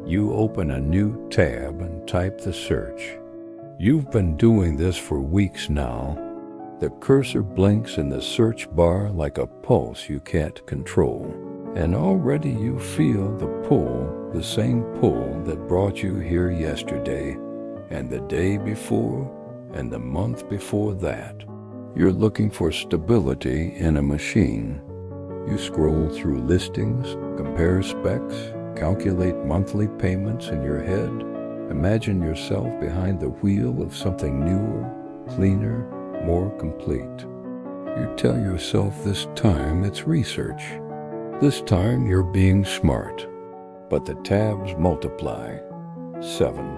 You open a new tab and type the search. You've been doing this for weeks now. The cursor blinks in the search bar like a pulse you can't control. And already you feel the pull, the same pull that brought you here yesterday, and the day before, and the month before that. You're looking for stability in a machine. You scroll through listings, compare specs, calculate monthly payments in your head. Imagine yourself behind the wheel of something newer, cleaner, more complete. You tell yourself this time it's research. This time you're being smart. But the tabs multiply. 7,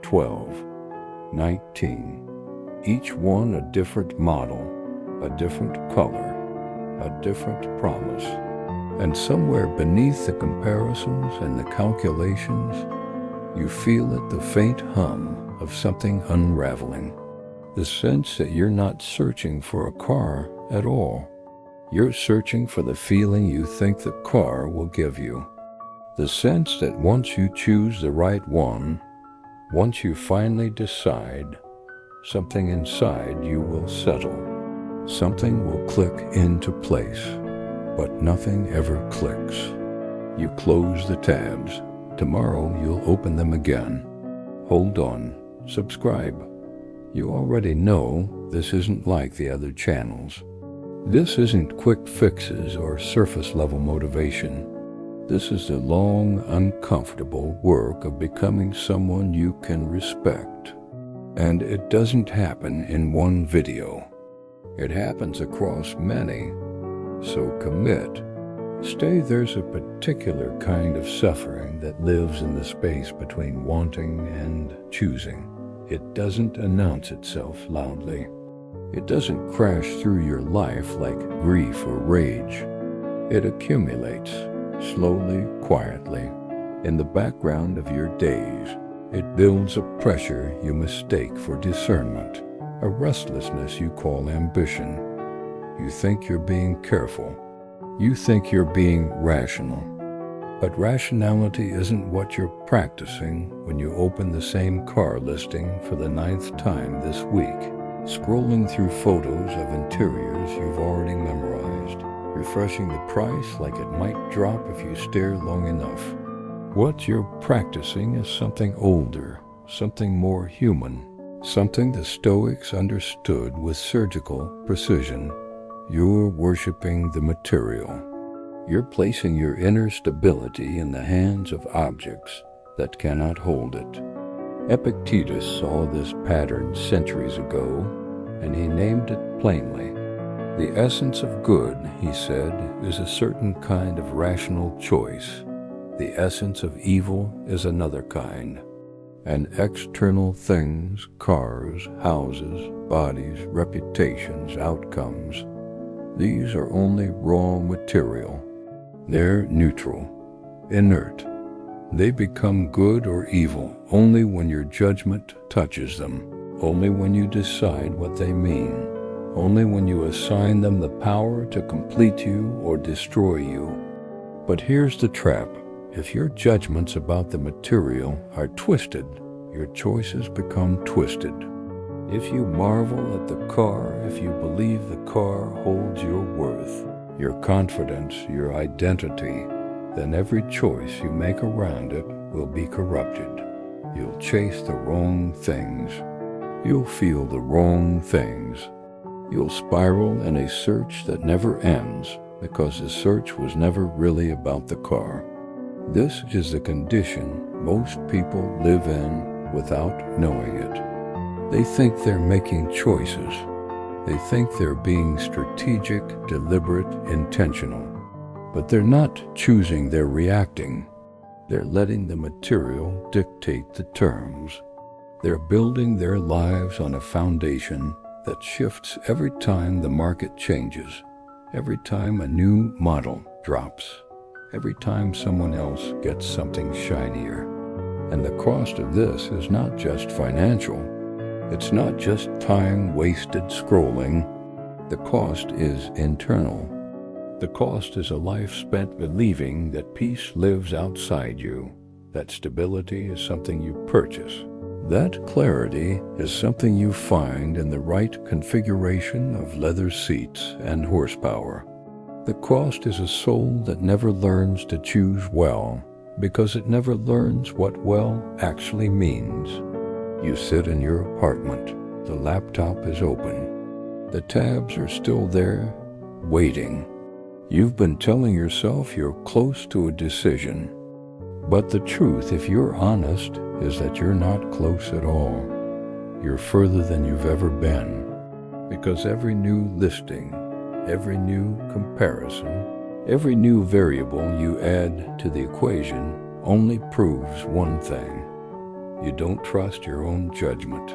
12, 19. Each one a different model, a different color, a different promise. And somewhere beneath the comparisons and the calculations, you feel it, the faint hum of something unraveling. The sense that you're not searching for a car at all. You're searching for the feeling you think the car will give you. The sense that once you choose the right one, once you finally decide, something inside you will settle. Something will click into place, but nothing ever clicks. You close the tabs. Tomorrow you'll open them again. Hold on. Subscribe. You already know this isn't like the other channels. This isn't quick fixes or surface-level motivation. This is the long, uncomfortable work of becoming someone you can respect. And it doesn't happen in one video. It happens across many. So commit. Stay. There's a particular kind of suffering that lives in the space between wanting and choosing. It doesn't announce itself loudly. It doesn't crash through your life like grief or rage. It accumulates, slowly, quietly, in the background of your days. It builds a pressure you mistake for discernment, a restlessness you call ambition. You think you're being careful. You think you're being rational. But rationality isn't what you're practicing when you open the same car listing for the 9th time this week, scrolling through photos of interiors you've already memorized, refreshing the price like it might drop if you stare long enough. What you're practicing is something older, something more human, something the Stoics understood with surgical precision. You're worshiping the material. You're placing your inner stability in the hands of objects that cannot hold it. Epictetus saw this pattern centuries ago, and he named it plainly. The essence of good, he said, is a certain kind of rational choice. The essence of evil is another kind. And external things, cars, houses, bodies, reputations, outcomes, these are only raw material. They're neutral, inert. They become good or evil only when your judgment touches them, only when you decide what they mean, only when you assign them the power to complete you or destroy you. But here's the trap. If your judgments about the material are twisted, your choices become twisted. If you marvel at the car, if you believe the car holds your worth, your confidence, your identity, then every choice you make around it will be corrupted. You'll chase the wrong things. You'll feel the wrong things. You'll spiral in a search that never ends because the search was never really about the car. This is the condition most people live in without knowing it. They think they're making choices. They think they're being strategic, deliberate, intentional. But they're not choosing, they're reacting. They're letting the material dictate the terms. They're building their lives on a foundation that shifts every time the market changes, every time a new model drops, every time someone else gets something shinier. And the cost of this is not just financial. It's not just time wasted scrolling. The cost is internal. The cost is a life spent believing that peace lives outside you, That stability is something you purchase. That clarity is something you find in the right configuration of leather seats and horsepower. The cost is a soul that never learns to choose well because it never learns what well actually means. You sit in your apartment. The laptop is open. The tabs are still there, waiting. You've been telling yourself you're close to a decision. But the truth, if you're honest, is that you're not close at all. You're further than you've ever been. Because every new listing, every new comparison, every new variable you add to the equation only proves one thing. You don't trust your own judgment.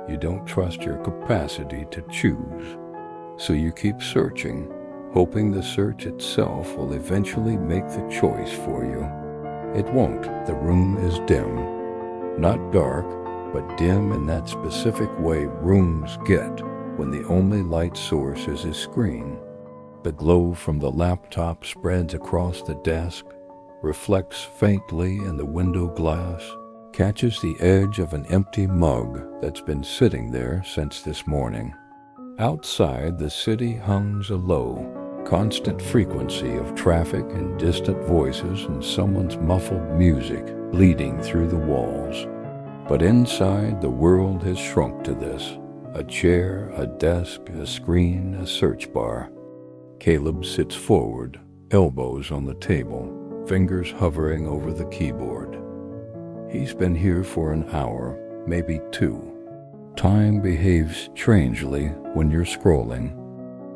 You don't trust your capacity to choose. So you keep searching, hoping the search itself will eventually make the choice for you. It won't. The room is dim. Not dark, but dim in that specific way rooms get when the only light source is a screen. The glow from the laptop spreads across the desk, reflects faintly in the window glass, catches the edge of an empty mug that's been sitting there since this morning. Outside, the city hums a low, constant frequency of traffic and distant voices and someone's muffled music bleeding through the walls. But inside, the world has shrunk to this. A chair, a desk, a screen, a search bar. Caleb sits forward, elbows on the table, fingers hovering over the keyboard. He's been here for an hour, maybe two. Time behaves strangely when you're scrolling.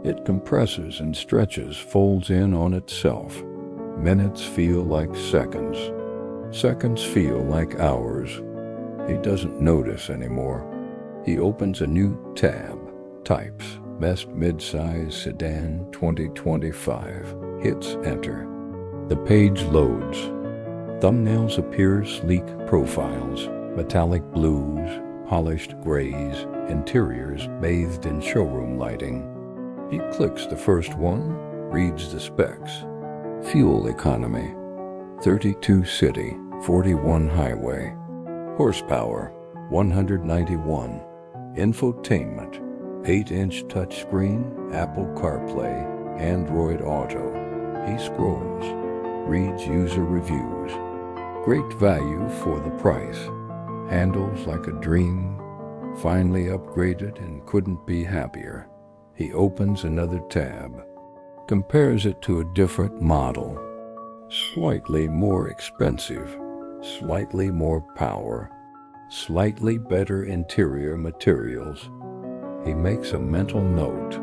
It compresses and stretches, folds in on itself. Minutes feel like seconds. Seconds feel like hours. He doesn't notice anymore. He opens a new tab, types, best mid-size sedan 2025, hits enter. The page loads. Thumbnails appear, sleek profiles, metallic blues, polished grays, interiors bathed in showroom lighting. He clicks the first one, reads the specs. Fuel economy, 32 city, 41 highway. Horsepower, 191. Infotainment, 8-inch touchscreen, Apple CarPlay, Android Auto. He scrolls, reads user reviews. Great value for the price. Handles like a dream. Finally upgraded and couldn't be happier. He opens another tab, compares it to a different model. Slightly more expensive, slightly more power, slightly better interior materials. He makes a mental note,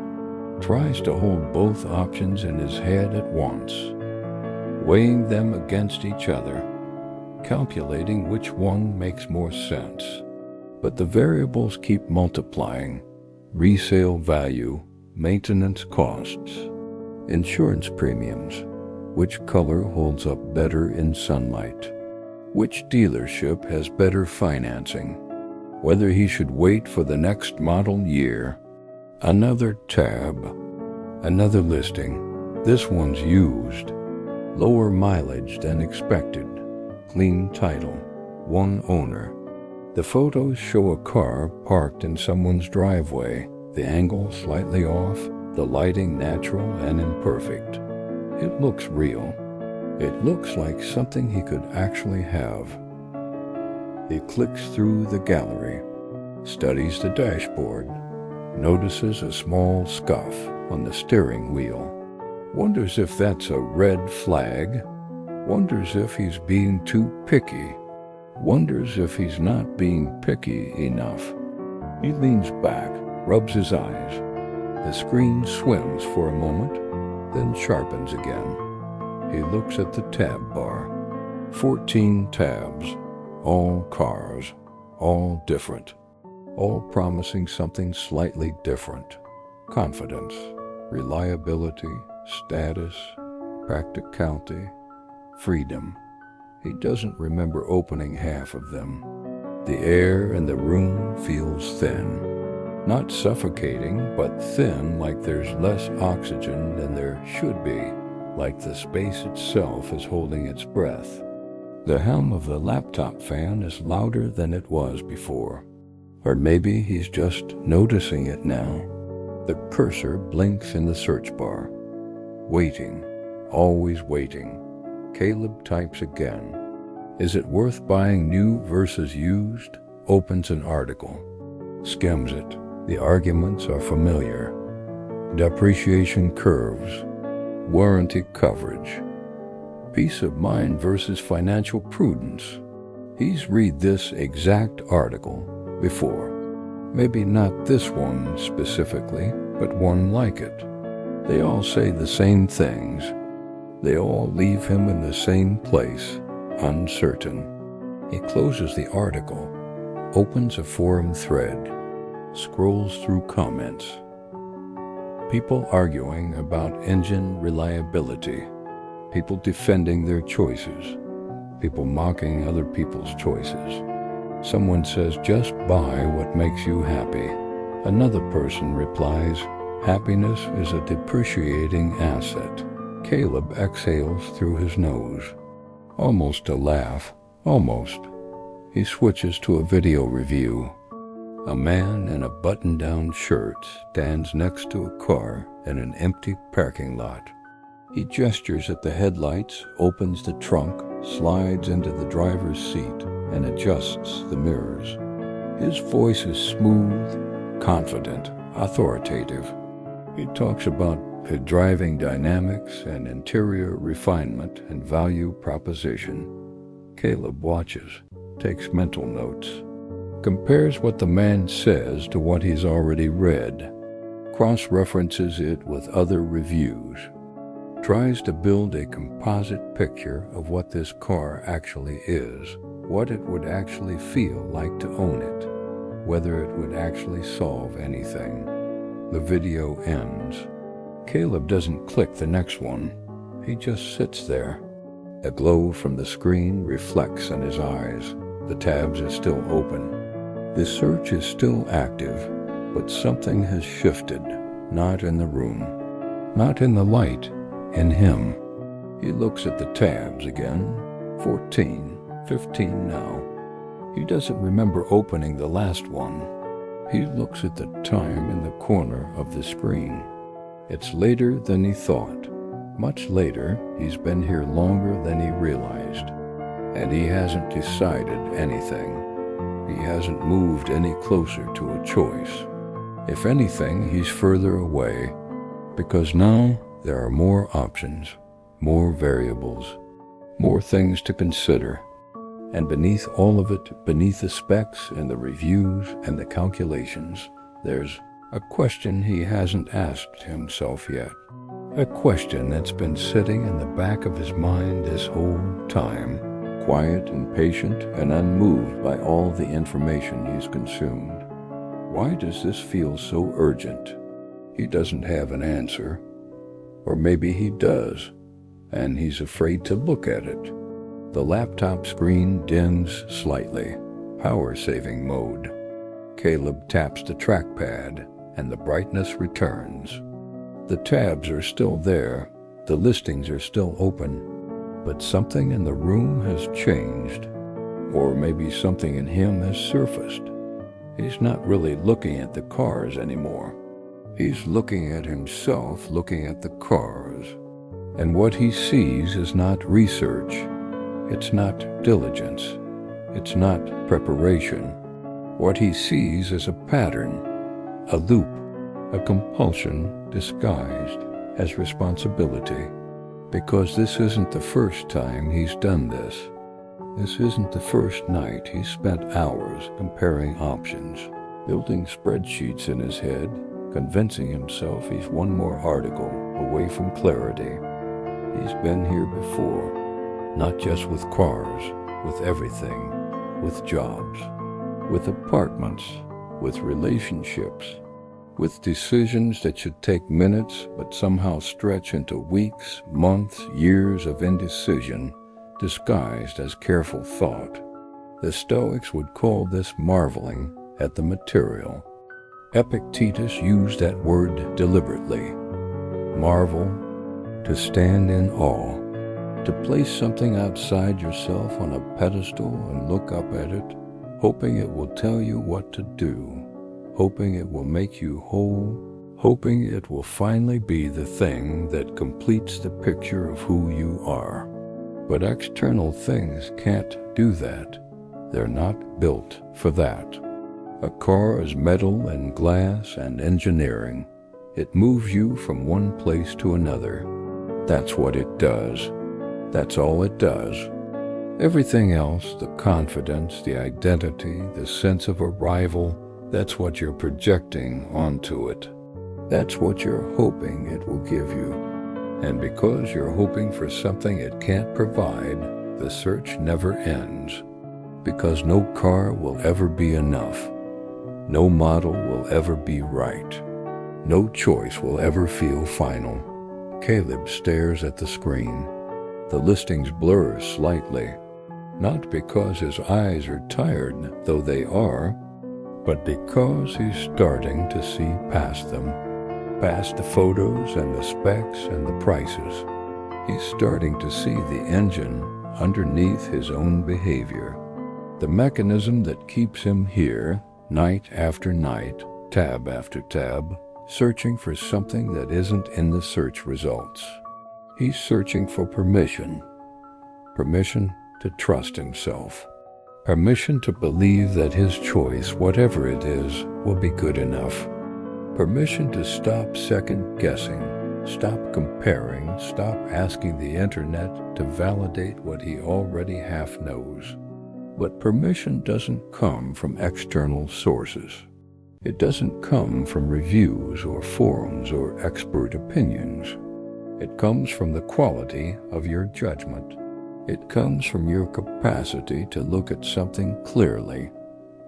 tries to hold both options in his head at once, weighing them against each other, calculating which one makes more sense. But the variables keep multiplying. Resale value, maintenance costs, insurance premiums, which color holds up better in sunlight, which dealership has better financing, whether he should wait for the next model year. Another tab, another listing. This one's used, lower mileage than expected, clean title, one owner. The photos show a car parked in someone's driveway, the angle slightly off, the lighting natural and imperfect. It looks real. It looks like something he could actually have. He clicks through the gallery, studies the dashboard, notices a small scuff on the steering wheel, wonders if that's a red flag, wonders if he's being too picky, wonders if he's not being picky enough. He leans back, rubs his eyes. The screen swims for a moment, then sharpens again. He looks at the tab bar. 14 tabs, all cars, all different, all promising something slightly different. Confidence, reliability, status, practicality, freedom. He doesn't remember opening half of them. The air in the room feels thin. Not suffocating, but thin, like there's less oxygen than there should be, like the space itself is holding its breath. The hum of the laptop fan is louder than it was before. Or maybe he's just noticing it now. The cursor blinks in the search bar. Waiting, always waiting. Caleb types again. Is it worth buying new versus used? Opens an article. Skims it. The arguments are familiar. Depreciation curves. Warranty coverage. Peace of mind versus financial prudence. He's read this exact article before. Maybe not this one specifically, but one like it. They all say the same things. They all leave him in the same place, uncertain. He closes the article, opens a forum thread, scrolls through comments. People arguing about engine reliability. People defending their choices. People mocking other people's choices. Someone says, just buy what makes you happy. Another person replies, happiness is a depreciating asset. Caleb exhales through his nose. Almost a laugh, almost. He switches to a video review. A man in a button-down shirt stands next to a car in an empty parking lot. He gestures at the headlights, opens the trunk, slides into the driver's seat, and adjusts the mirrors. His voice is smooth, confident, authoritative. He talks about driving dynamics and interior refinement and value proposition. Caleb watches, takes mental notes, compares what the man says to what he's already read, cross-references it with other reviews, tries to build a composite picture of what this car actually is, what it would actually feel like to own it, whether it would actually solve anything. The video ends. Caleb doesn't click the next one. He just sits there. A glow from the screen reflects in his eyes. The tabs are still open. The search is still active, but something has shifted, not in the room, not in the light, in him. He looks at the tabs again. 14, 15 now. He doesn't remember opening the last one. He looks at the time in the corner of the screen. It's later than he thought. Much later. He's been here longer than he realized. And he hasn't decided anything. He hasn't moved any closer to a choice. If anything, he's further away, because now there are more options, more variables, more things to consider. And beneath all of it, beneath the specs and the reviews and the calculations, there's a question he hasn't asked himself yet. A question that's been sitting in the back of his mind this whole time, quiet and patient and unmoved by all the information he's consumed. Why does this feel so urgent? He doesn't have an answer. Or maybe he does, and he's afraid to look at it. The laptop screen dims slightly, power-saving mode. Caleb taps the trackpad, and the brightness returns. The tabs are still there, the listings are still open, but something in the room has changed. Or maybe something in him has surfaced. He's not really looking at the cars anymore. He's looking at himself, looking at the cars. And what he sees is not research. It's not diligence. It's not preparation. What he sees is a pattern, a loop, a compulsion disguised as responsibility. Because this isn't the first time he's done this. This isn't the first night he's spent hours comparing options, building spreadsheets in his head, convincing himself he's one more article away from clarity. He's been here before, not just with cars, with everything, with jobs, with apartments, with relationships, with decisions that should take minutes but somehow stretch into weeks, months, years of indecision, disguised as careful thought. The Stoics would call this marveling at the material. Epictetus used that word deliberately. Marvel, to stand in awe, To place something outside yourself on a pedestal and look up at it, hoping it will tell you what to do, hoping it will make you whole, hoping it will finally be the thing that completes the picture of who you are. But external things can't do that. They're not built for that. A car is metal and glass and engineering. It moves you from one place to another. That's what it does. That's all it does. Everything else, the confidence, the identity, the sense of arrival, that's what you're projecting onto it. That's what you're hoping it will give you. And because you're hoping for something it can't provide, the search never ends. Because no car will ever be enough. No model will ever be right. No choice will ever feel final. Caleb stares at the screen. The listings blur slightly, not because his eyes are tired, though they are, but because he's starting to see past them, past the photos and the specs and the prices. He's starting to see the engine underneath his own behavior, the mechanism that keeps him here, night after night, tab after tab, searching for something that isn't in the search results. He's searching for permission. Permission to trust himself. Permission to believe that his choice, whatever it is, will be good enough. Permission to stop second-guessing, stop comparing, stop asking the internet to validate what he already half knows. But permission doesn't come from external sources. It doesn't come from reviews or forums or expert opinions. It comes from the quality of your judgment. It comes from your capacity to look at something clearly,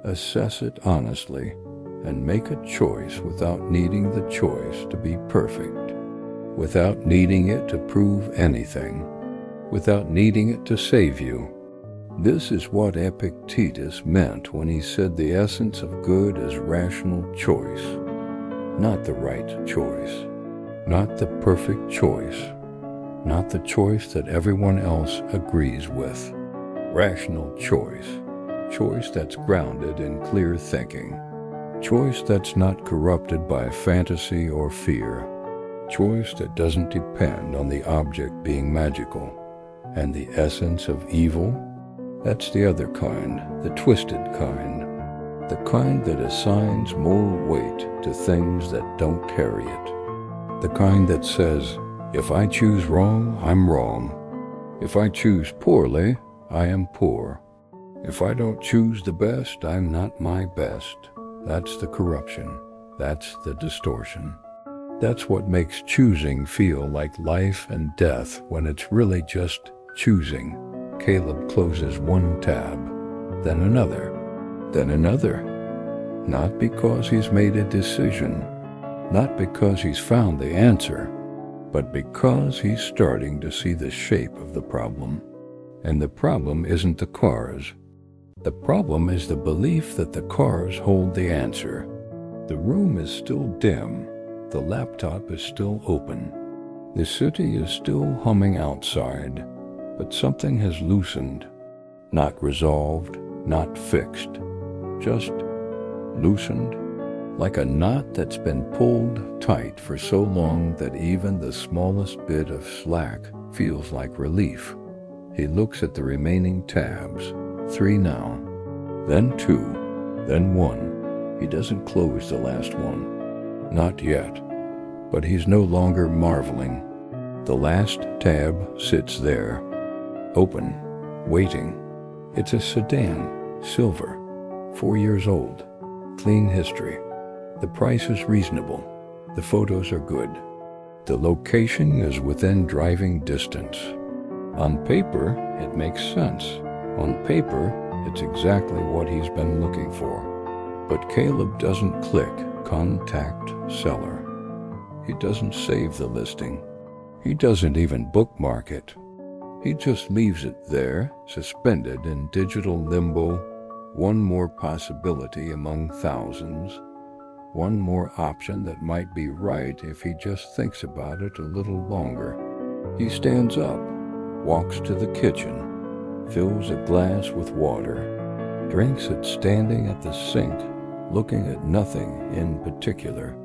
assess it honestly, and make a choice without needing the choice to be perfect, without needing it to prove anything, without needing it to save you. This is what Epictetus meant when he said the essence of good is rational choice, not the right choice. Not the perfect choice, not the choice that everyone else agrees with. Rational choice, choice that's grounded in clear thinking, choice that's not corrupted by fantasy or fear, choice that doesn't depend on the object being magical. And the essence of evil, that's the other kind, the twisted kind, the kind that assigns more weight to things that don't carry it. The kind that says, if I choose wrong, I'm wrong. If I choose poorly, I am poor. If I don't choose the best, I'm not my best. That's the corruption. That's the distortion. That's what makes choosing feel like life and death when it's really just choosing. Caleb closes one tab, then another, then another. Not because he's made a decision. Not because he's found the answer, but because he's starting to see the shape of the problem. And the problem isn't the cars. The problem is the belief that the cars hold the answer. The room is still dim. The laptop is still open. The city is still humming outside, but something has loosened. Not resolved, not fixed, just loosened. Like a knot that's been pulled tight for so long that even the smallest bit of slack feels like relief. He looks at the remaining tabs, 3 now, then 2, then 1. He doesn't close the last one. Not yet. But he's no longer marveling. The last tab sits there, open, waiting. It's a sedan, silver, 4 years old, clean history. The price is reasonable. The photos are good. The location is within driving distance. On paper, it makes sense. On paper, it's exactly what he's been looking for. But Caleb doesn't click Contact Seller. He doesn't save the listing. He doesn't even bookmark it. He just leaves it there, suspended in digital limbo, one more possibility among thousands. One more option that might be right if he just thinks about it a little longer. He stands up, walks to the kitchen, fills a glass with water, drinks it standing at the sink, looking at nothing in particular.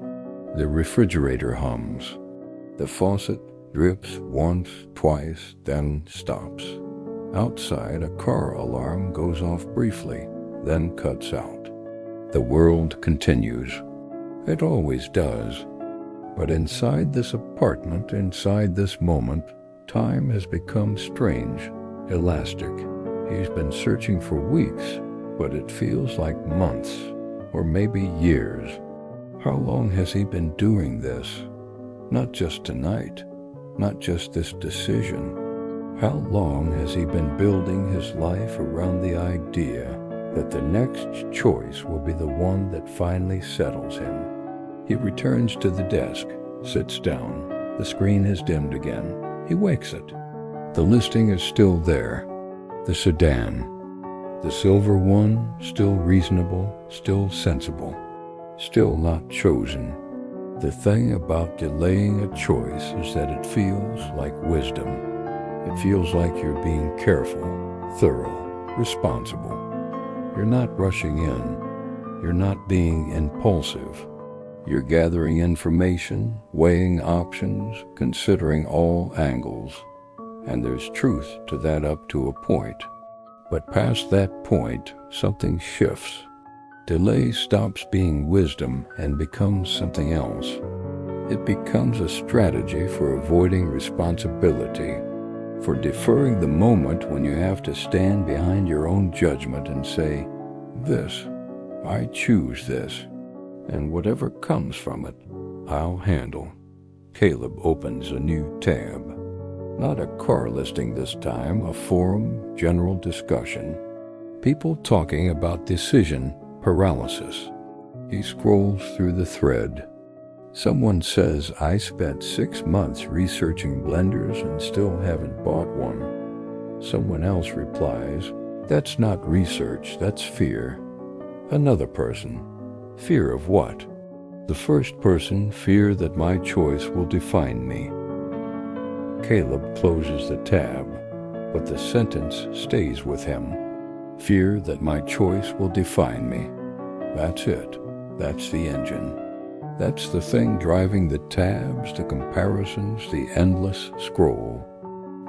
The refrigerator hums. The faucet drips once, twice, then stops. Outside, a car alarm goes off briefly, then cuts out. The world continues. It always does. But inside this apartment, inside this moment, time has become strange, elastic. He's been searching for weeks, but it feels like months, or maybe years. How long has he been doing this? Not just tonight, not just this decision. How long has he been building his life around the idea that the next choice will be the one that finally settles him? He returns to the desk, sits down. The screen has dimmed again. He wakes it. The listing is still there. The sedan. The silver one, still reasonable, still sensible, still not chosen. The thing about delaying a choice is that it feels like wisdom. It feels like you're being careful, thorough, responsible. You're not rushing in. You're not being impulsive. You're gathering information, weighing options, considering all angles. And there's truth to that up to a point. But past that point, something shifts. Delay stops being wisdom and becomes something else. It becomes a strategy for avoiding responsibility, for deferring the moment when you have to stand behind your own judgment and say, "This, I choose this, and whatever comes from it, I'll handle." Caleb opens a new tab. Not a car listing this time, a forum, general discussion. People talking about decision paralysis. He scrolls through the thread. Someone says, "I spent 6 months researching blenders and still haven't bought one." Someone else replies, "That's not research, that's fear." Another person, "Fear of what?" The first person, "Fear that my choice will define me." Caleb closes the tab, but the sentence stays with him. "Fear that my choice will define me." That's it. That's the engine. That's the thing driving the tabs, the comparisons, the endless scroll.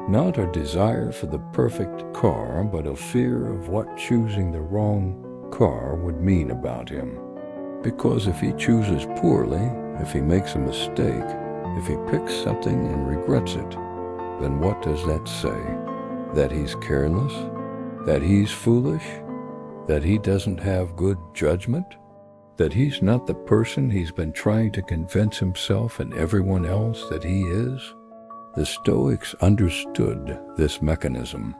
Not a desire for the perfect car, but a fear of what choosing the wrong car would mean about him. Because if he chooses poorly, if he makes a mistake, if he picks something and regrets it, then what does that say? That he's careless? That he's foolish? That he doesn't have good judgment? That he's not the person he's been trying to convince himself and everyone else that he is? The Stoics understood this mechanism.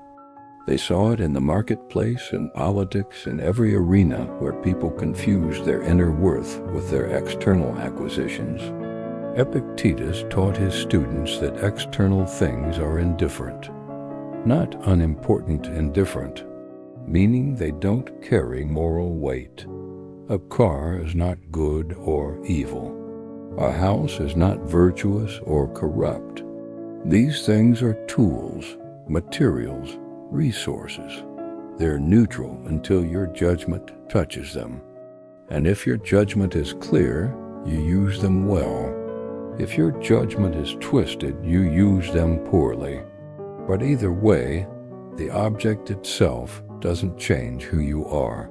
They saw it in the marketplace, in politics, in every arena where people confuse their inner worth with their external acquisitions. Epictetus taught his students that external things are indifferent. Not unimportant indifferent, meaning they don't carry moral weight. A car is not good or evil. A house is not virtuous or corrupt. These things are tools, materials, resources. They're neutral until your judgment touches them. And if your judgment is clear, you use them well. If your judgment is twisted, you use them poorly. But either way, the object itself doesn't change who you are.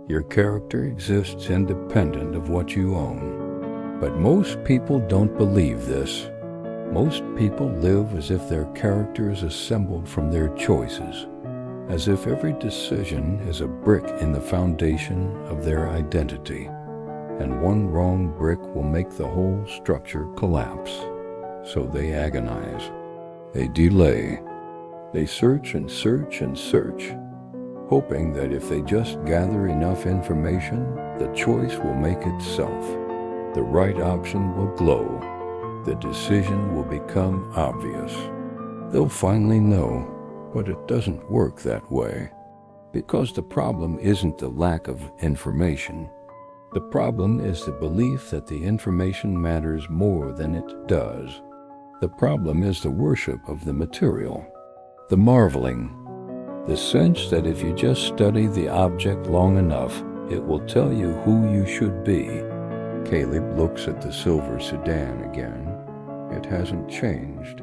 Your character exists independent of what you own. But most people don't believe this. Most people live as if their character is assembled from their choices, as if every decision is a brick in the foundation of their identity, and one wrong brick will make the whole structure collapse. So they agonize. They delay. They search and search and search, hoping that if they just gather enough information, the choice will make itself. The right option will glow. The decision will become obvious. They'll finally know, but it doesn't work that way. Because the problem isn't the lack of information. The problem is the belief that the information matters more than it does. The problem is the worship of the material. the marveling, the sense that if you just study the object long enough, it will tell you who you should be. Caleb looks at the silver sedan again. It hasn't changed.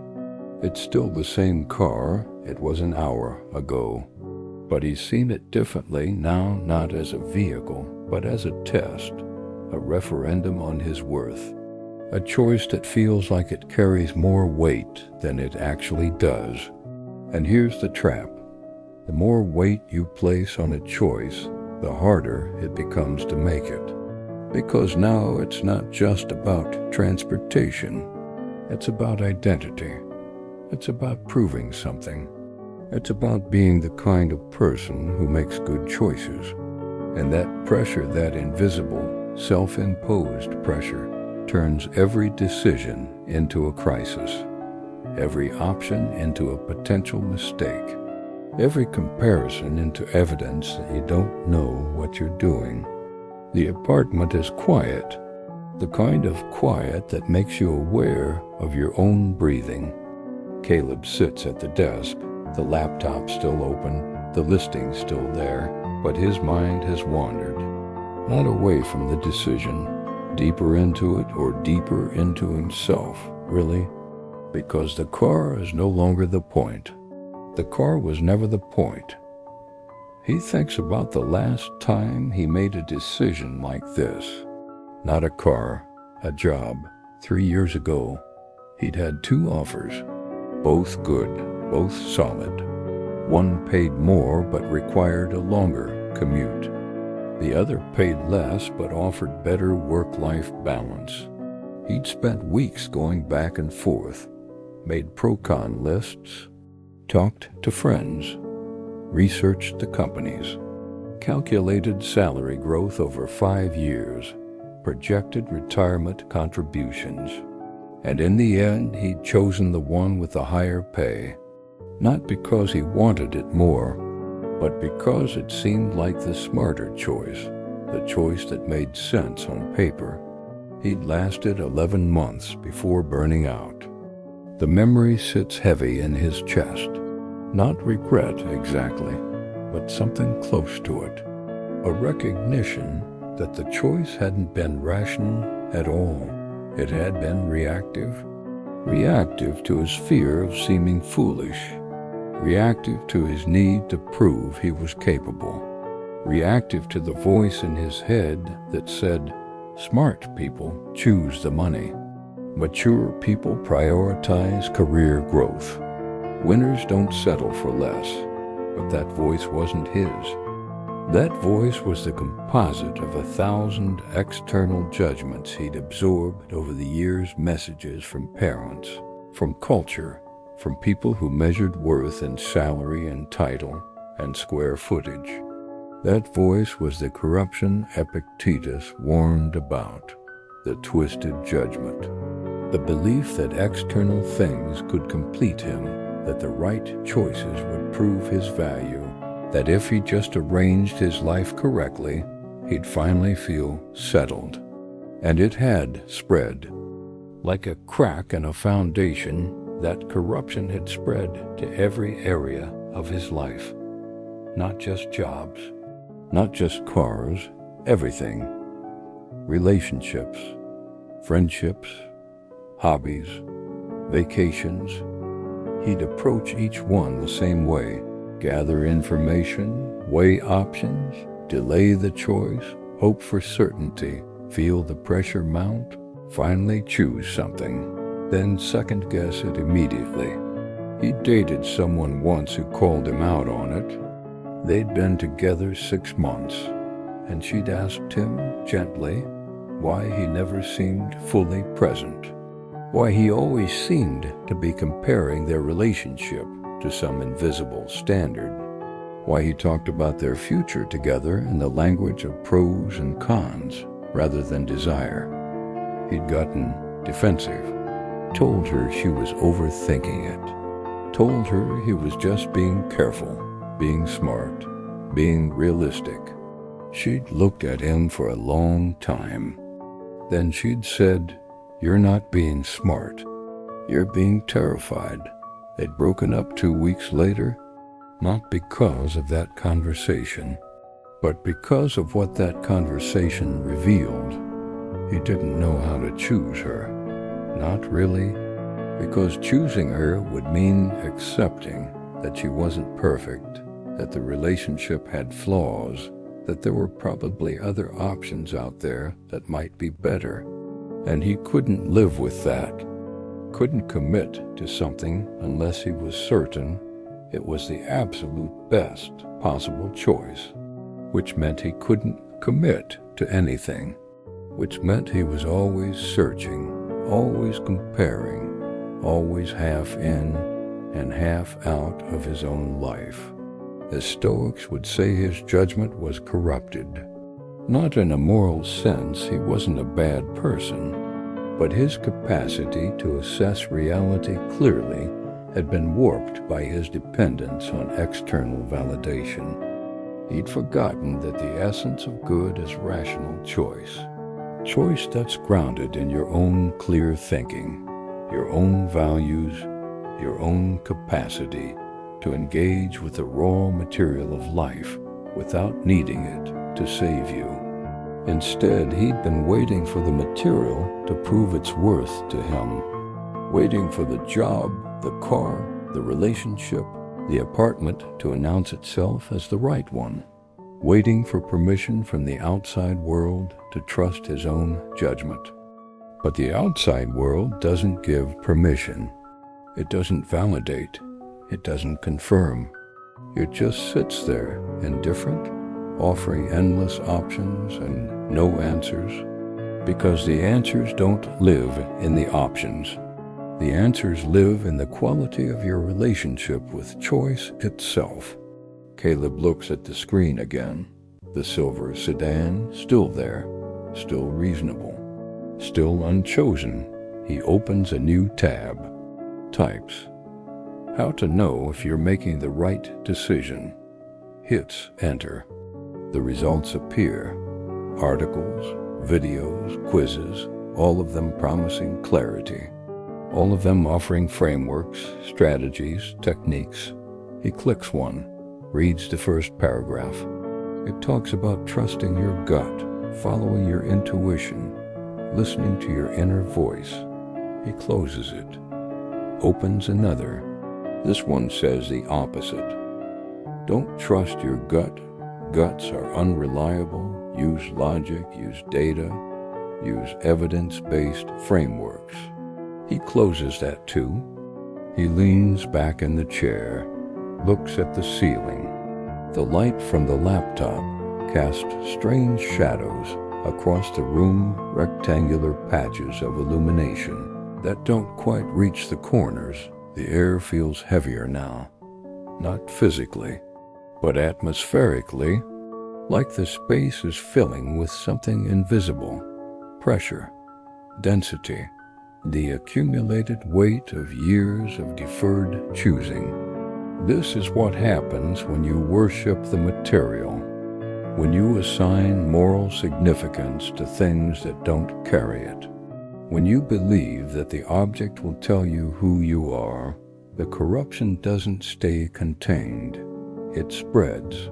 It's still the same car it was an hour ago. But he's seen it differently now, not as a vehicle, but as a test, a referendum on his worth. A choice that feels like it carries more weight than it actually does. And here's the trap. The more weight you place on a choice, the harder it becomes to make it. Because now it's not just about transportation. It's about identity. It's about proving something. It's about being the kind of person who makes good choices. And that pressure, that invisible, self-imposed pressure, turns every decision into a crisis, every option into a potential mistake, every comparison into evidence that you don't know what you're doing. The apartment is quiet, the kind of quiet that makes you aware of your own breathing. Caleb sits at the desk, the laptop still open, the listing still there, but his mind has wandered, not away from the decision, deeper into it or deeper into himself, really, because the car is no longer the point. The car was never the point. He thinks about the last time he made a decision like this. Not a car, a job. 3 years ago, he'd had 2 offers, both good, both solid. One paid more but required a longer commute. The other paid less but offered better work-life balance. He'd spent weeks going back and forth, made pro-con lists, talked to friends, researched the companies, calculated salary growth over 5 years, projected retirement contributions. And in the end, he'd chosen the one with the higher pay, not because he wanted it more, but because it seemed like the smarter choice, the choice that made sense on paper. He'd lasted 11 months before burning out. The memory sits heavy in his chest. Not regret exactly, but something close to it. A recognition that the choice hadn't been rational at all. It had been reactive. Reactive to his fear of seeming foolish. Reactive to his need to prove he was capable. Reactive to the voice in his head that said, smart people choose the money. Mature people prioritize career growth. Winners don't settle for less. But that voice wasn't his. That voice was the composite of 1,000 external judgments he'd absorbed over the years, messages from parents, from culture, from people who measured worth in salary and title and square footage. That voice was the corruption Epictetus warned about, the twisted judgment, the belief that external things could complete him, that the right choices would prove his value, that if he just arranged his life correctly, he'd finally feel settled. And it had spread. Like a crack in a foundation, that corruption had spread to every area of his life. Not just jobs, not just cars, everything. Relationships, friendships, hobbies, vacations. He'd approach each one the same way. Gather information, weigh options, delay the choice, hope for certainty, feel the pressure mount, finally choose something, then second guess it immediately. He dated someone once who called him out on it. They'd been together 6 months, and she'd asked him gently why he never seemed fully present, why he always seemed to be comparing their relationship to some invisible standard, why he talked about their future together in the language of pros and cons rather than desire. He'd gotten defensive, told her she was overthinking it, told her he was just being careful, being smart, being realistic. She'd looked at him for a long time. Then she'd said, "You're not being smart. You're being terrified. They'd broken up 2 weeks later, not because of that conversation, but because of what that conversation revealed. He didn't know how to choose her. Not really, because choosing her would mean accepting that she wasn't perfect, that the relationship had flaws, that there were probably other options out there that might be better. And he couldn't live with that. Couldn't commit to something unless he was certain it was the absolute best possible choice, which meant he couldn't commit to anything, which meant he was always searching, always comparing, always half in and half out of his own life. The Stoics would say his judgment was corrupted. Not in a moral sense, he wasn't a bad person, but his capacity to assess reality clearly had been warped by his dependence on external validation. He'd forgotten that the essence of good is rational choice. Choice that's grounded in your own clear thinking, your own values, your own capacity to engage with the raw material of life without needing it to save you. Instead, he'd been waiting for the material to prove its worth to him, waiting for the job, the car, the relationship, the apartment to announce itself as the right one, waiting for permission from the outside world to trust his own judgment. But the outside world doesn't give permission. It doesn't validate. It doesn't confirm. It just sits there, indifferent, offering endless options and no answers, because the answers don't live in the options. The answers live in the quality of your relationship with choice itself. Caleb looks at the screen again. The silver sedan, still there, still reasonable, still unchosen. He opens a new tab, types, "How to know if you're making the right decision." Hits enter. The results appear. Articles, videos, quizzes, all of them promising clarity. All of them offering frameworks, strategies, techniques. He clicks one, reads the first paragraph. It talks about trusting your gut, following your intuition, listening to your inner voice. He closes it, opens another. This one says the opposite. Don't trust your gut. Guts are unreliable. Use logic, use data, use evidence-based frameworks. He closes that too. He leans back in the chair, looks at the ceiling. The light from the laptop casts strange shadows across the room, rectangular patches of illumination that don't quite reach the corners. The air feels heavier now, not physically, but atmospherically, like the space is filling with something invisible. Pressure, density, the accumulated weight of years of deferred choosing. This is what happens when you worship the material, when you assign moral significance to things that don't carry it. When you believe that the object will tell you who you are, the corruption doesn't stay contained. It spreads.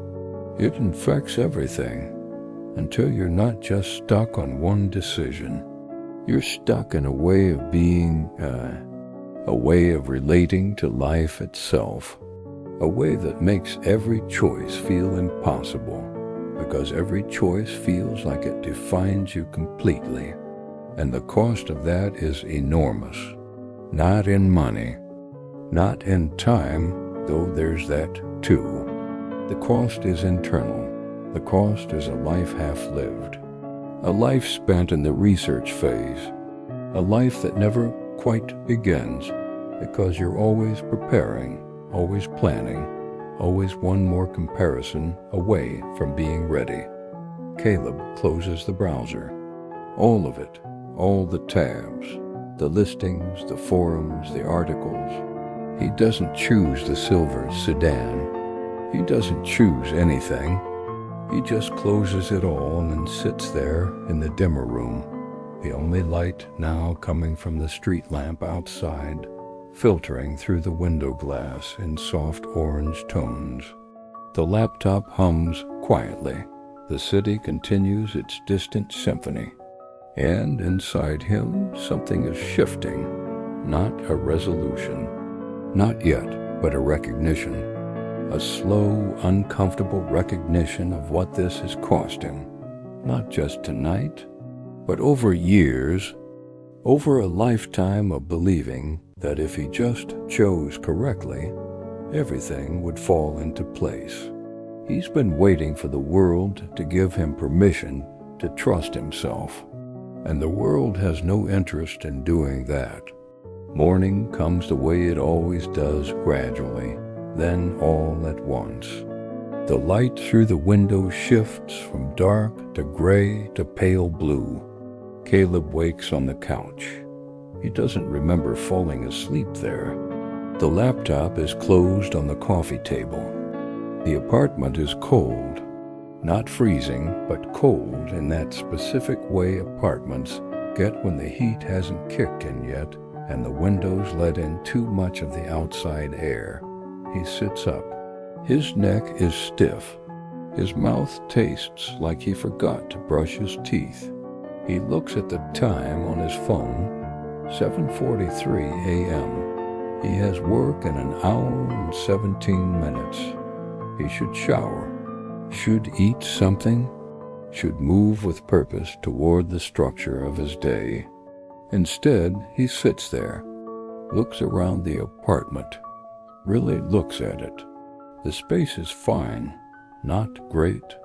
It infects everything until you're not just stuck on one decision. You're stuck in a way of being, a way of relating to life itself, a way that makes every choice feel impossible, because every choice feels like it defines you completely, and the cost of that is enormous. Not in money, not in time, though there's that too. The cost is internal. The cost is a life half-lived, a life spent in the research phase, a life that never quite begins, because you're always preparing, always planning, always one more comparison away from being ready. Caleb closes the browser. All of it, all the tabs, the listings, the forums, the articles. He doesn't choose the silver sedan. He doesn't choose anything. He just closes it all and sits there in the dimmer room, the only light now coming from the street lamp outside, filtering through the window glass in soft orange tones. The laptop hums quietly. The city continues its distant symphony. And inside him, something is shifting, not a resolution. Not yet, but a recognition. A slow, uncomfortable recognition of what this has cost him. Not just tonight, but over years, over a lifetime of believing that if he just chose correctly, everything would fall into place. He's been waiting for the world to give him permission to trust himself, and the world has no interest in doing that. Morning comes the way it always does, gradually, then all at once. The light through the window shifts from dark to gray to pale blue. Caleb wakes on the couch. He doesn't remember falling asleep there. The laptop is closed on the coffee table. The apartment is cold, not freezing, but cold in that specific way apartments get when the heat hasn't kicked in yet and the windows let in too much of the outside air. He sits up. His neck is stiff. His mouth tastes like he forgot to brush his teeth. He looks at the time on his phone, 7:43 a.m. He has work in an hour and 17 minutes. He should shower, should eat something, should move with purpose toward the structure of his day. Instead, he sits there, looks around the apartment, really looks at it. The space is fine, not great,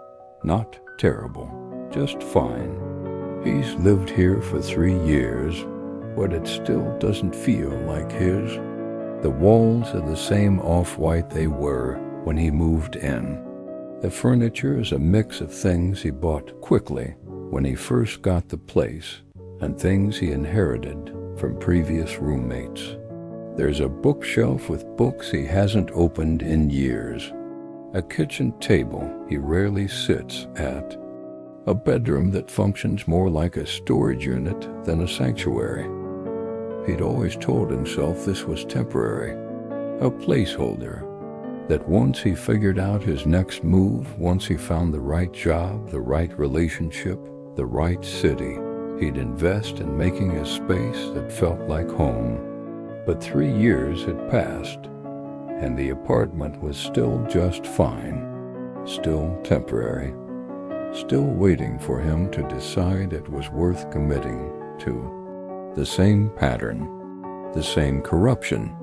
not terrible, just fine. He's lived here for 3 years, but it still doesn't feel like his. The walls are the same off-white they were when he moved in. The furniture is a mix of things he bought quickly when he first got the place and things he inherited from previous roommates. There's a bookshelf with books he hasn't opened in years, a kitchen table he rarely sits at, a bedroom that functions more like a storage unit than a sanctuary. He'd always told himself this was temporary, a placeholder, that once he figured out his next move, once he found the right job, the right relationship, the right city, he'd invest in making a space that felt like home. But 3 years had passed, and the apartment was still just fine, still temporary, still waiting for him to decide it was worth committing to. The same pattern, the same corruption,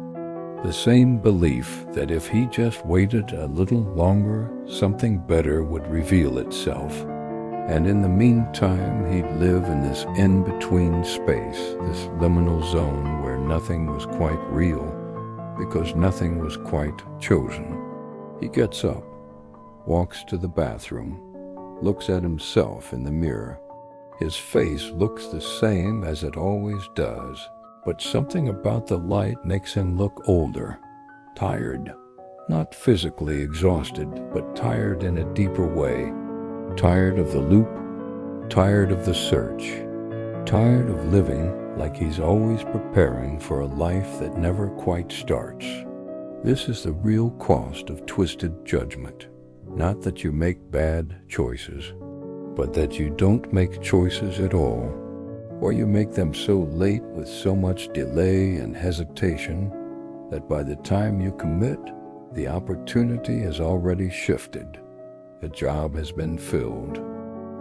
the same belief that if he just waited a little longer, something better would reveal itself. And in the meantime, he'd live in this in-between space, this liminal zone where nothing was quite real, because nothing was quite chosen. He gets up, walks to the bathroom, looks at himself in the mirror. His face looks the same as it always does, but something about the light makes him look older, tired, not physically exhausted, but tired in a deeper way. Tired of the loop, tired of the search, tired of living like he's always preparing for a life that never quite starts. This is the real cost of twisted judgment. Not that you make bad choices, but that you don't make choices at all, or you make them so late with so much delay and hesitation that by the time you commit, the opportunity has already shifted. The job has been filled.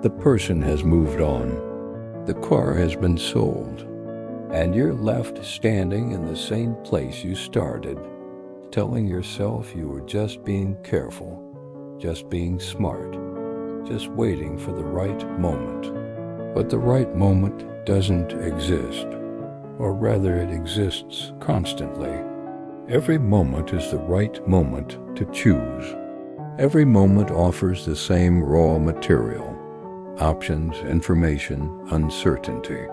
The person has moved on. The car has been sold. And you're left standing in the same place you started, telling yourself you were just being careful, just being smart, just waiting for the right moment. But the right moment doesn't exist, or rather it exists constantly. Every moment is the right moment to choose. Every moment offers the same raw material, options, information, uncertainty.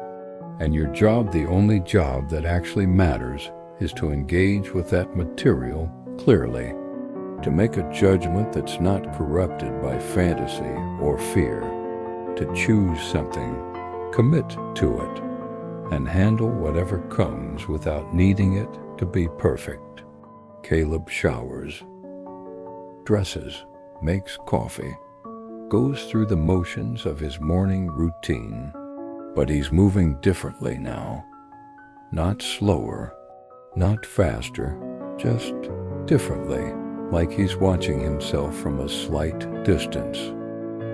And your job, the only job that actually matters, is to engage with that material clearly, to make a judgment that's not corrupted by fantasy or fear, to choose something, commit to it, and handle whatever comes without needing it to be perfect. Caleb showers, dresses, makes coffee, goes through the motions of his morning routine. But he's moving differently now. Not slower, not faster, just differently, like he's watching himself from a slight distance.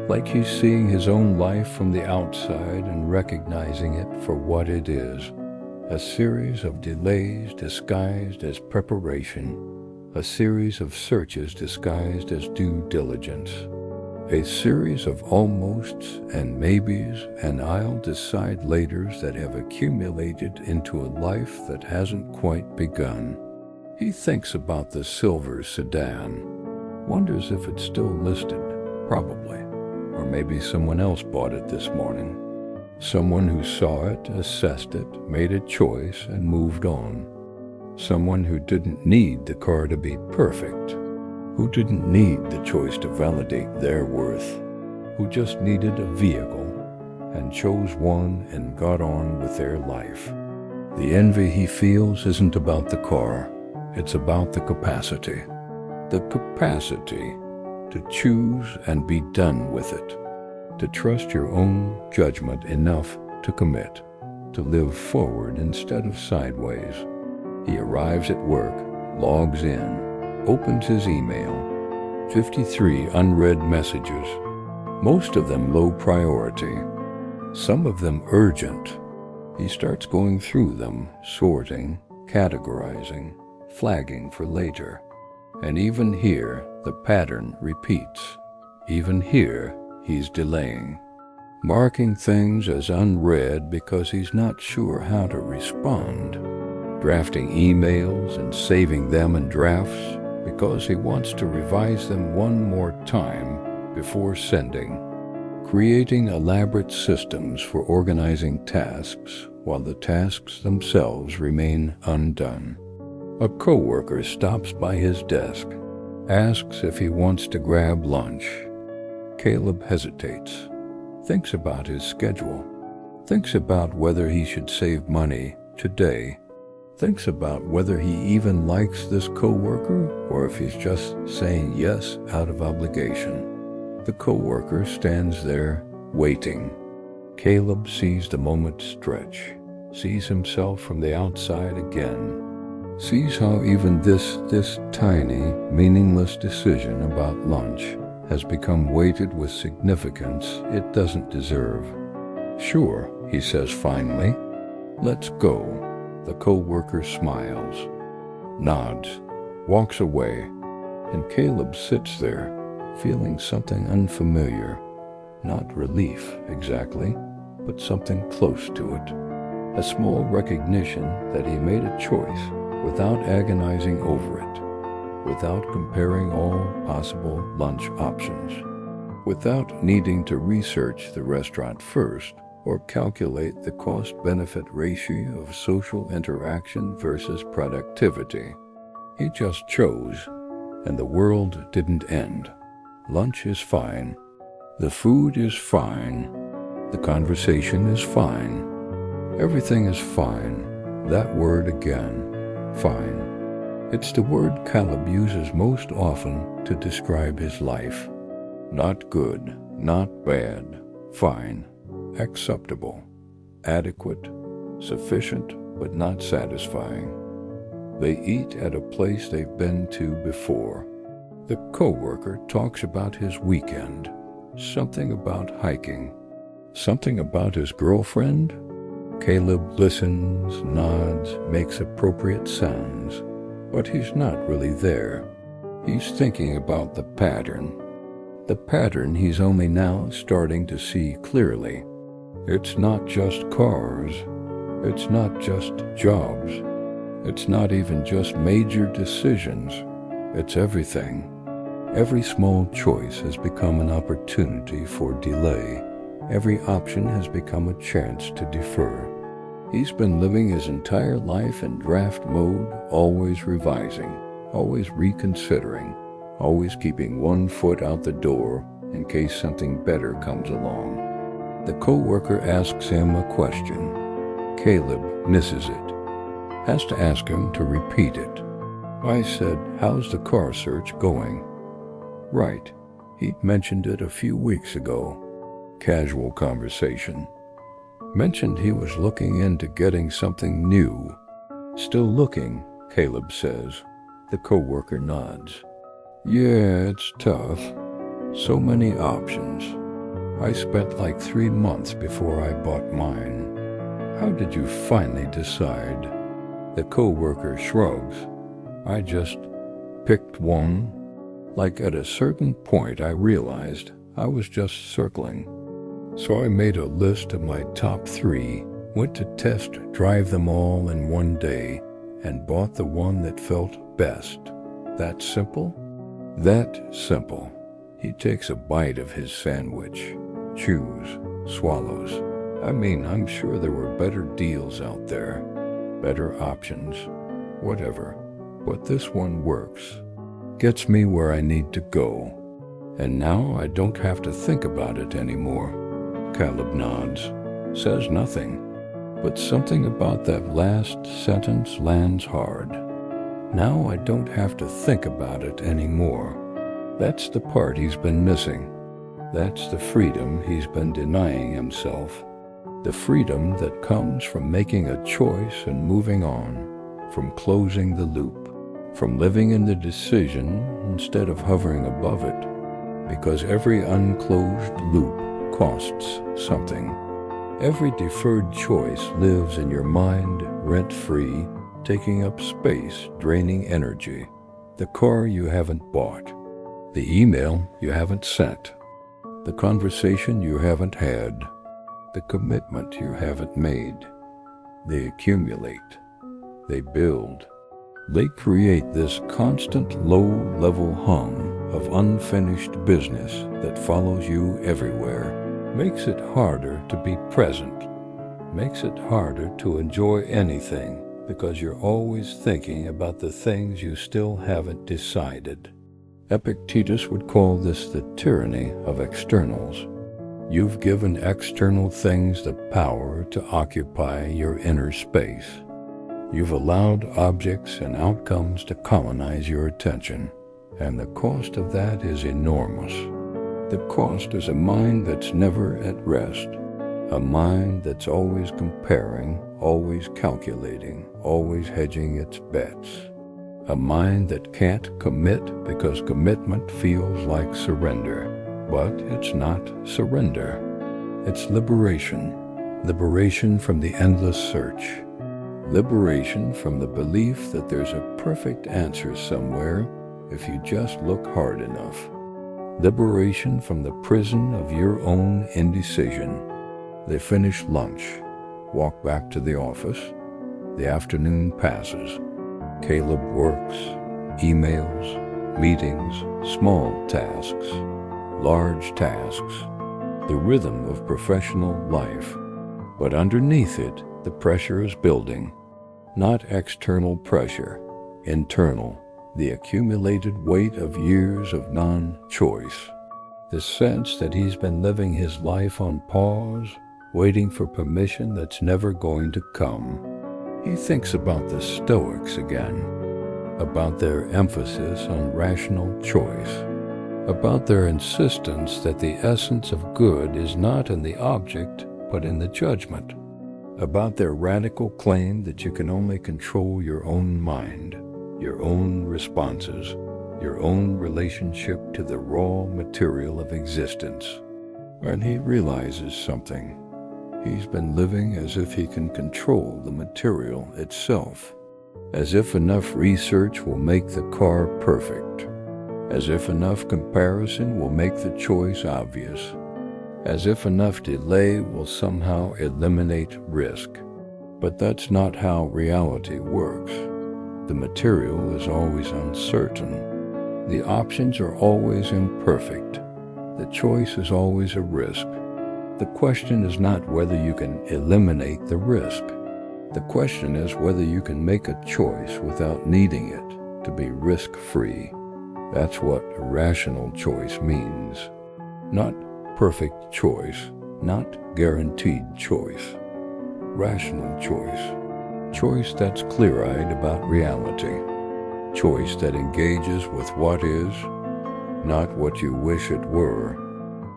Like he's seeing his own life from the outside and recognizing it for what it is. A series of delays disguised as preparation. A series of searches disguised as due diligence. A series of almosts and maybes and I'll decide laters that have accumulated into a life that hasn't quite begun. He thinks about the silver sedan. Wonders if it's still listed. Probably. Or maybe someone else bought it this morning. Someone who saw it, assessed it, made a choice, and moved on. Someone who didn't need the car to be perfect. Who didn't need the choice to validate their worth. Who just needed a vehicle and chose one and got on with their life. The envy he feels isn't about the car. It's about the capacity. The capacity to choose and be done with it, to trust your own judgment enough to commit, to live forward instead of sideways. He arrives at work, logs in, opens his email, 53 unread messages, most of them low priority, some of them urgent. He starts going through them, sorting, categorizing, flagging for later. And even here, the pattern repeats. Even here, he's delaying, marking things as unread because he's not sure how to respond, drafting emails and saving them in drafts because he wants to revise them one more time before sending, creating elaborate systems for organizing tasks while the tasks themselves remain undone. A coworker stops by his desk, asks if he wants to grab lunch. Caleb hesitates, thinks about his schedule, thinks about whether he should save money today, thinks about whether he even likes this coworker or if he's just saying yes out of obligation. The coworker stands there, waiting. Caleb sees the moment stretch, sees himself from the outside again, sees how even this tiny, meaningless decision about lunch has become weighted with significance it doesn't deserve. Sure, he says finally. Let's go. The coworker smiles, nods, walks away, and Caleb sits there, feeling something unfamiliar. Not relief, exactly, but something close to it. A small recognition that he made a choice without agonizing over it, without comparing all possible lunch options, without needing to research the restaurant first or calculate the cost-benefit ratio of social interaction versus productivity. He just chose, and the world didn't end. Lunch is fine. The food is fine. The conversation is fine. Everything is fine. That word again. Fine. It's the word Caleb uses most often to describe his life. Not good, not bad, fine, acceptable, adequate, sufficient but not satisfying. They eat at a place they've been to before. The coworker talks about his weekend, something about hiking, something about his girlfriend. Caleb listens, nods, makes appropriate sounds, but he's not really there. He's thinking about the pattern he's only now starting to see clearly. It's not just cars, it's not just jobs, it's not even just major decisions, it's everything. Every small choice has become an opportunity for delay. Every option has become a chance to defer. He's been living his entire life in draft mode, always revising, always reconsidering, always keeping one foot out the door in case something better comes along. The coworker asks him a question. Caleb misses it. has to ask him to repeat it. I said, "How's the car search going?" "Right. He'd mentioned it a few weeks ago." Casual conversation. Mentioned he was looking into getting something new. "Still looking," Caleb says. The coworker nods. "Yeah, it's tough. So many options. I spent like 3 months before I bought mine." "How did you finally decide?" The coworker shrugs. "I just picked one. Like at a certain point I realized I was just circling. So I made a list of my top 3, went to test drive them all in one day, and bought the one that felt best. That simple?" "That simple." He takes a bite of his sandwich, chews, swallows. I'm sure there were better deals out there, better options, whatever, but this one works. Gets me where I need to go. And now I don't have to think about it anymore. Caleb nods, says nothing, but something about that last sentence lands hard. Now I don't have to think about it anymore. That's the part he's been missing. That's the freedom he's been denying himself. The freedom that comes from making a choice and moving on, from closing the loop, from living in the decision instead of hovering above it, because every unclosed loop costs something. Every deferred choice lives in your mind rent-free, taking up space, draining energy. The car you haven't bought, the email you haven't sent, the conversation you haven't had, the commitment you haven't made. They accumulate. They build. They create this constant low-level hum of unfinished business that follows you everywhere. Makes it harder to be present. Makes it harder to enjoy anything because you're always thinking about the things you still haven't decided. Epictetus would call this the tyranny of externals. You've given external things the power to occupy your inner space. You've allowed objects and outcomes to colonize your attention, and the cost of that is enormous. The cost is a mind that's never at rest, a mind that's always comparing, always calculating, always hedging its bets, a mind that can't commit because commitment feels like surrender. But it's not surrender. It's liberation. Liberation from the endless search. Liberation from the belief that there's a perfect answer somewhere if you just look hard enough. Liberation from the prison of your own indecision. They finish lunch, walk back to the office. The afternoon passes. Caleb works, emails, meetings, small tasks, large tasks, the rhythm of professional life. But underneath it, the pressure is building. Not external pressure, internal, the accumulated weight of years of non-choice. The sense that he's been living his life on pause, waiting for permission that's never going to come. He thinks about the Stoics again, about their emphasis on rational choice, about their insistence that the essence of good is not in the object, but in the judgment, about their radical claim that you can only control your own mind, your own responses, your own relationship to the raw material of existence. And he realizes something. He's been living as if he can control the material itself, as if enough research will make the car perfect, as if enough comparison will make the choice obvious, as if enough delay will somehow eliminate risk. But that's not how reality works. The material is always uncertain. The options are always imperfect. The choice is always a risk. The question is not whether you can eliminate the risk. The question is whether you can make a choice without needing it to be risk-free. That's what a rational choice means. Not perfect choice, not guaranteed choice. Rational choice. choice that's clear-eyed about reality, choice that engages with what is, not what you wish it were,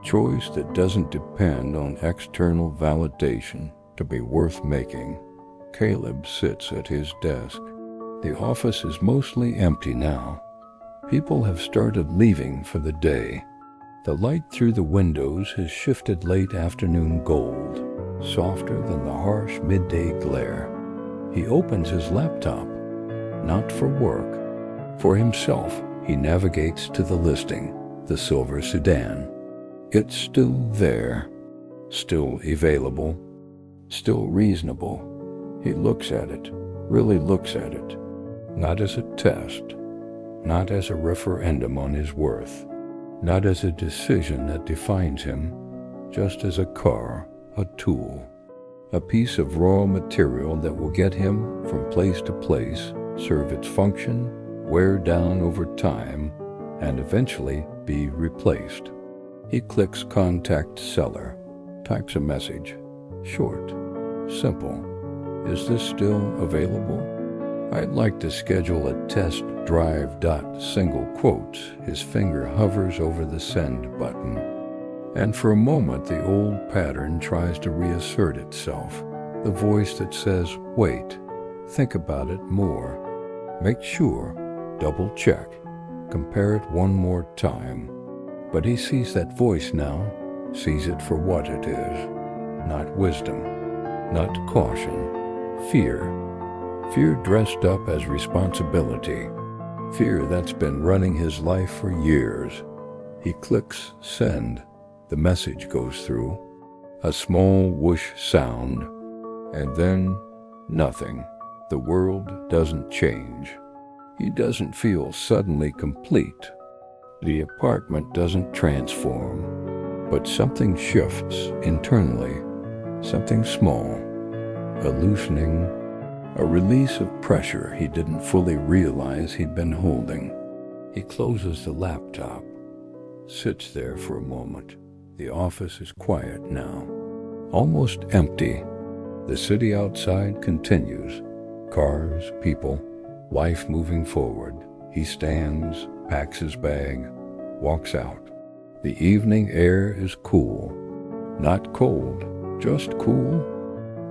choice that doesn't depend on external validation to be worth making. Caleb sits at his desk. The office is mostly empty now. People have started leaving for the day. The light through the windows has shifted late afternoon gold, softer than the harsh midday glare. He opens his laptop, not for work. For himself, he navigates to the listing, the silver sedan. It's still there, still available, still reasonable. He looks at it, really looks at it, not as a test, not as a referendum on his worth, not as a decision that defines him, just as a car, a tool, a piece of raw material that will get him from place to place, serve its function, wear down over time, and eventually be replaced. He clicks Contact Seller, types a message, short, simple. Is this still available? I'd like to schedule a test drive. Single quotes. His finger hovers over the send button. And for a moment, the old pattern tries to reassert itself. The voice that says, wait, think about it more. Make sure, double check, compare it one more time. But he sees that voice now, sees it for what it is. Not wisdom, not caution. Fear dressed up as responsibility, fear that's been running his life for years. He clicks send. The message goes through, a small whoosh sound, and then nothing. The world doesn't change. He doesn't feel suddenly complete. The apartment doesn't transform, but something shifts internally, something small. A loosening, a release of pressure he didn't fully realize he'd been holding. He closes the laptop, sits there for a moment. The office is quiet now, almost empty. The city outside continues. Cars, people, life moving forward. He stands, packs his bag, walks out. The evening air is cool. Not cold, just cool.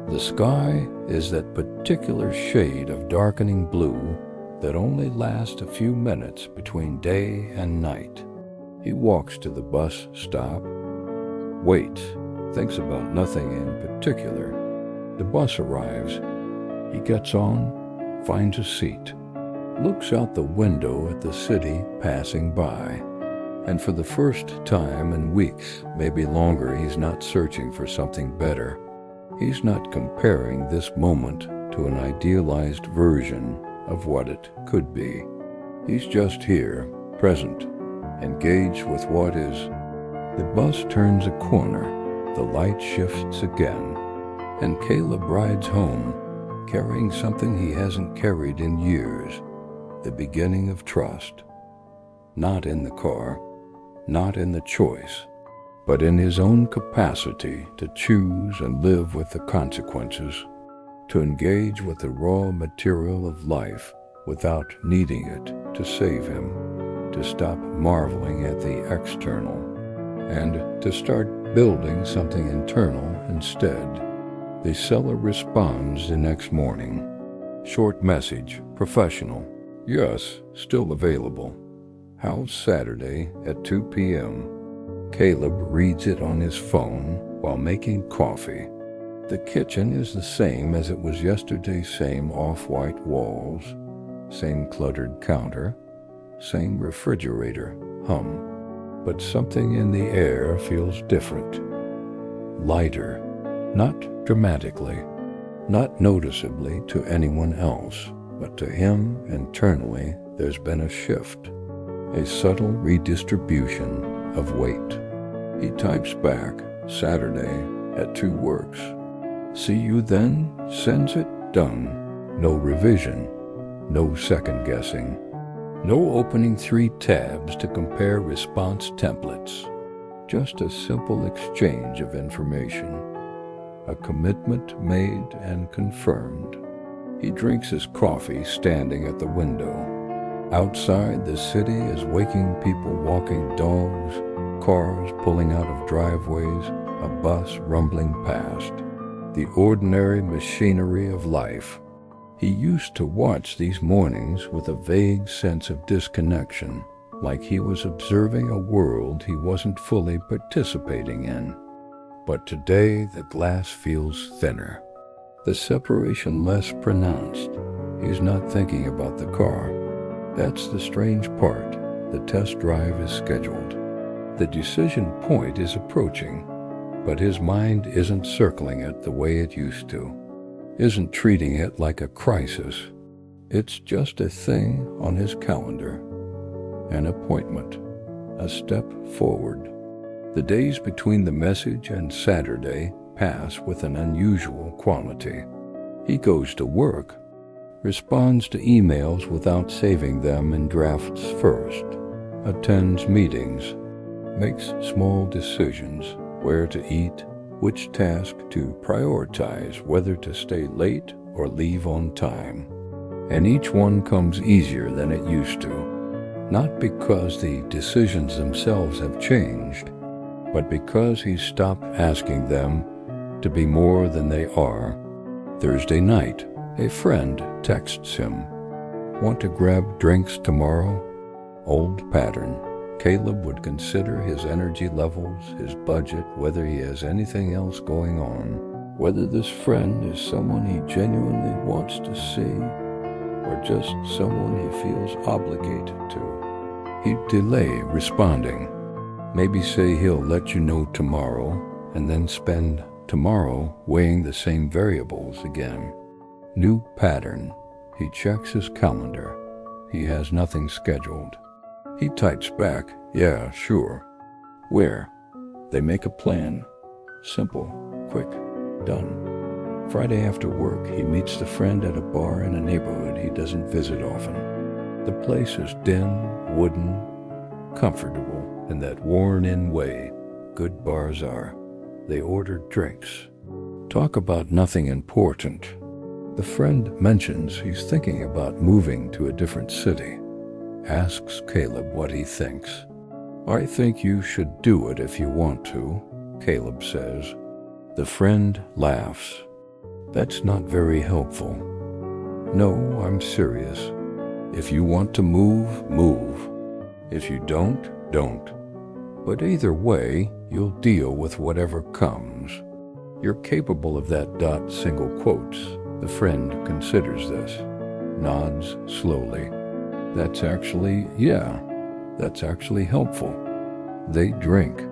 The sky is that particular shade of darkening blue that only lasts a few minutes between day and night. He walks to the bus stop, waits, thinks about nothing in particular. The bus arrives. He gets on, finds a seat, looks out the window at the city passing by. And for the first time in weeks, maybe longer, he's not searching for something better. He's not comparing this moment to an idealized version of what it could be. He's just here, present, engaged with what is. The bus turns a corner, the light shifts again, and Caleb rides home, carrying something he hasn't carried in years, the beginning of trust. Not in the car, not in the choice, but in his own capacity to choose and live with the consequences, to engage with the raw material of life without needing it to save him, to stop marveling at the external, and to start building something internal instead. The seller responds the next morning. Short message, professional. Yes, still available. How's Saturday at 2 p.m.? Caleb reads it on his phone while making coffee. The kitchen is the same as it was yesterday, same off-white walls, same cluttered counter, same refrigerator hum. But something in the air feels different. Lighter, not dramatically, not noticeably to anyone else, but to him internally there's been a shift, a subtle redistribution of weight. He types back, Saturday at 2 works. See you then, sends it, done. No revision, no second guessing, no opening 3 tabs to compare response templates. Just a simple exchange of information, a commitment made and confirmed. He drinks his coffee standing at the window. Outside, the city is waking people walking dogs, cars pulling out of driveways, a bus rumbling past. The ordinary machinery of life. He used to watch these mornings with a vague sense of disconnection, like he was observing a world he wasn't fully participating in. But today the glass feels thinner, the separation less pronounced. He's not thinking about the car. That's the strange part. The test drive is scheduled. The decision point is approaching, but his mind isn't circling it the way it used to, isn't treating it like a crisis. It's just a thing on his calendar, an appointment, a step forward. The days between the message and Saturday pass with an unusual quality. He goes to work, responds to emails without saving them in drafts first, attends meetings, makes small decisions, where to eat, which task to prioritize, whether to stay late or leave on time. And each one comes easier than it used to, not because the decisions themselves have changed, but because he's stopped asking them to be more than they are. Thursday night, a friend texts him, "Want to grab drinks tomorrow?" Old pattern. Caleb would consider his energy levels, his budget, whether he has anything else going on, whether this friend is someone he genuinely wants to see, or just someone he feels obligated to. He'd delay responding. Maybe say he'll let you know tomorrow, and then spend tomorrow weighing the same variables again. New pattern. He checks his calendar. He has nothing scheduled. He types back, "Yeah, sure." Where? They make a plan. Simple, quick, done. Friday after work, he meets the friend at a bar in a neighborhood he doesn't visit often. The place is dim, wooden, comfortable, in that worn-in way good bars are. They order drinks. Talk about nothing important. The friend mentions he's thinking about moving to a different city. Asks Caleb what he thinks. "I think you should do it if you want to," Caleb says. The friend laughs. "That's not very helpful." "No, I'm serious. If you want to move, move. If you don't, don't. But either way, you'll deal with whatever comes. You're capable of that. Single quotes. The friend considers this. Nods slowly. That's actually helpful. They drink.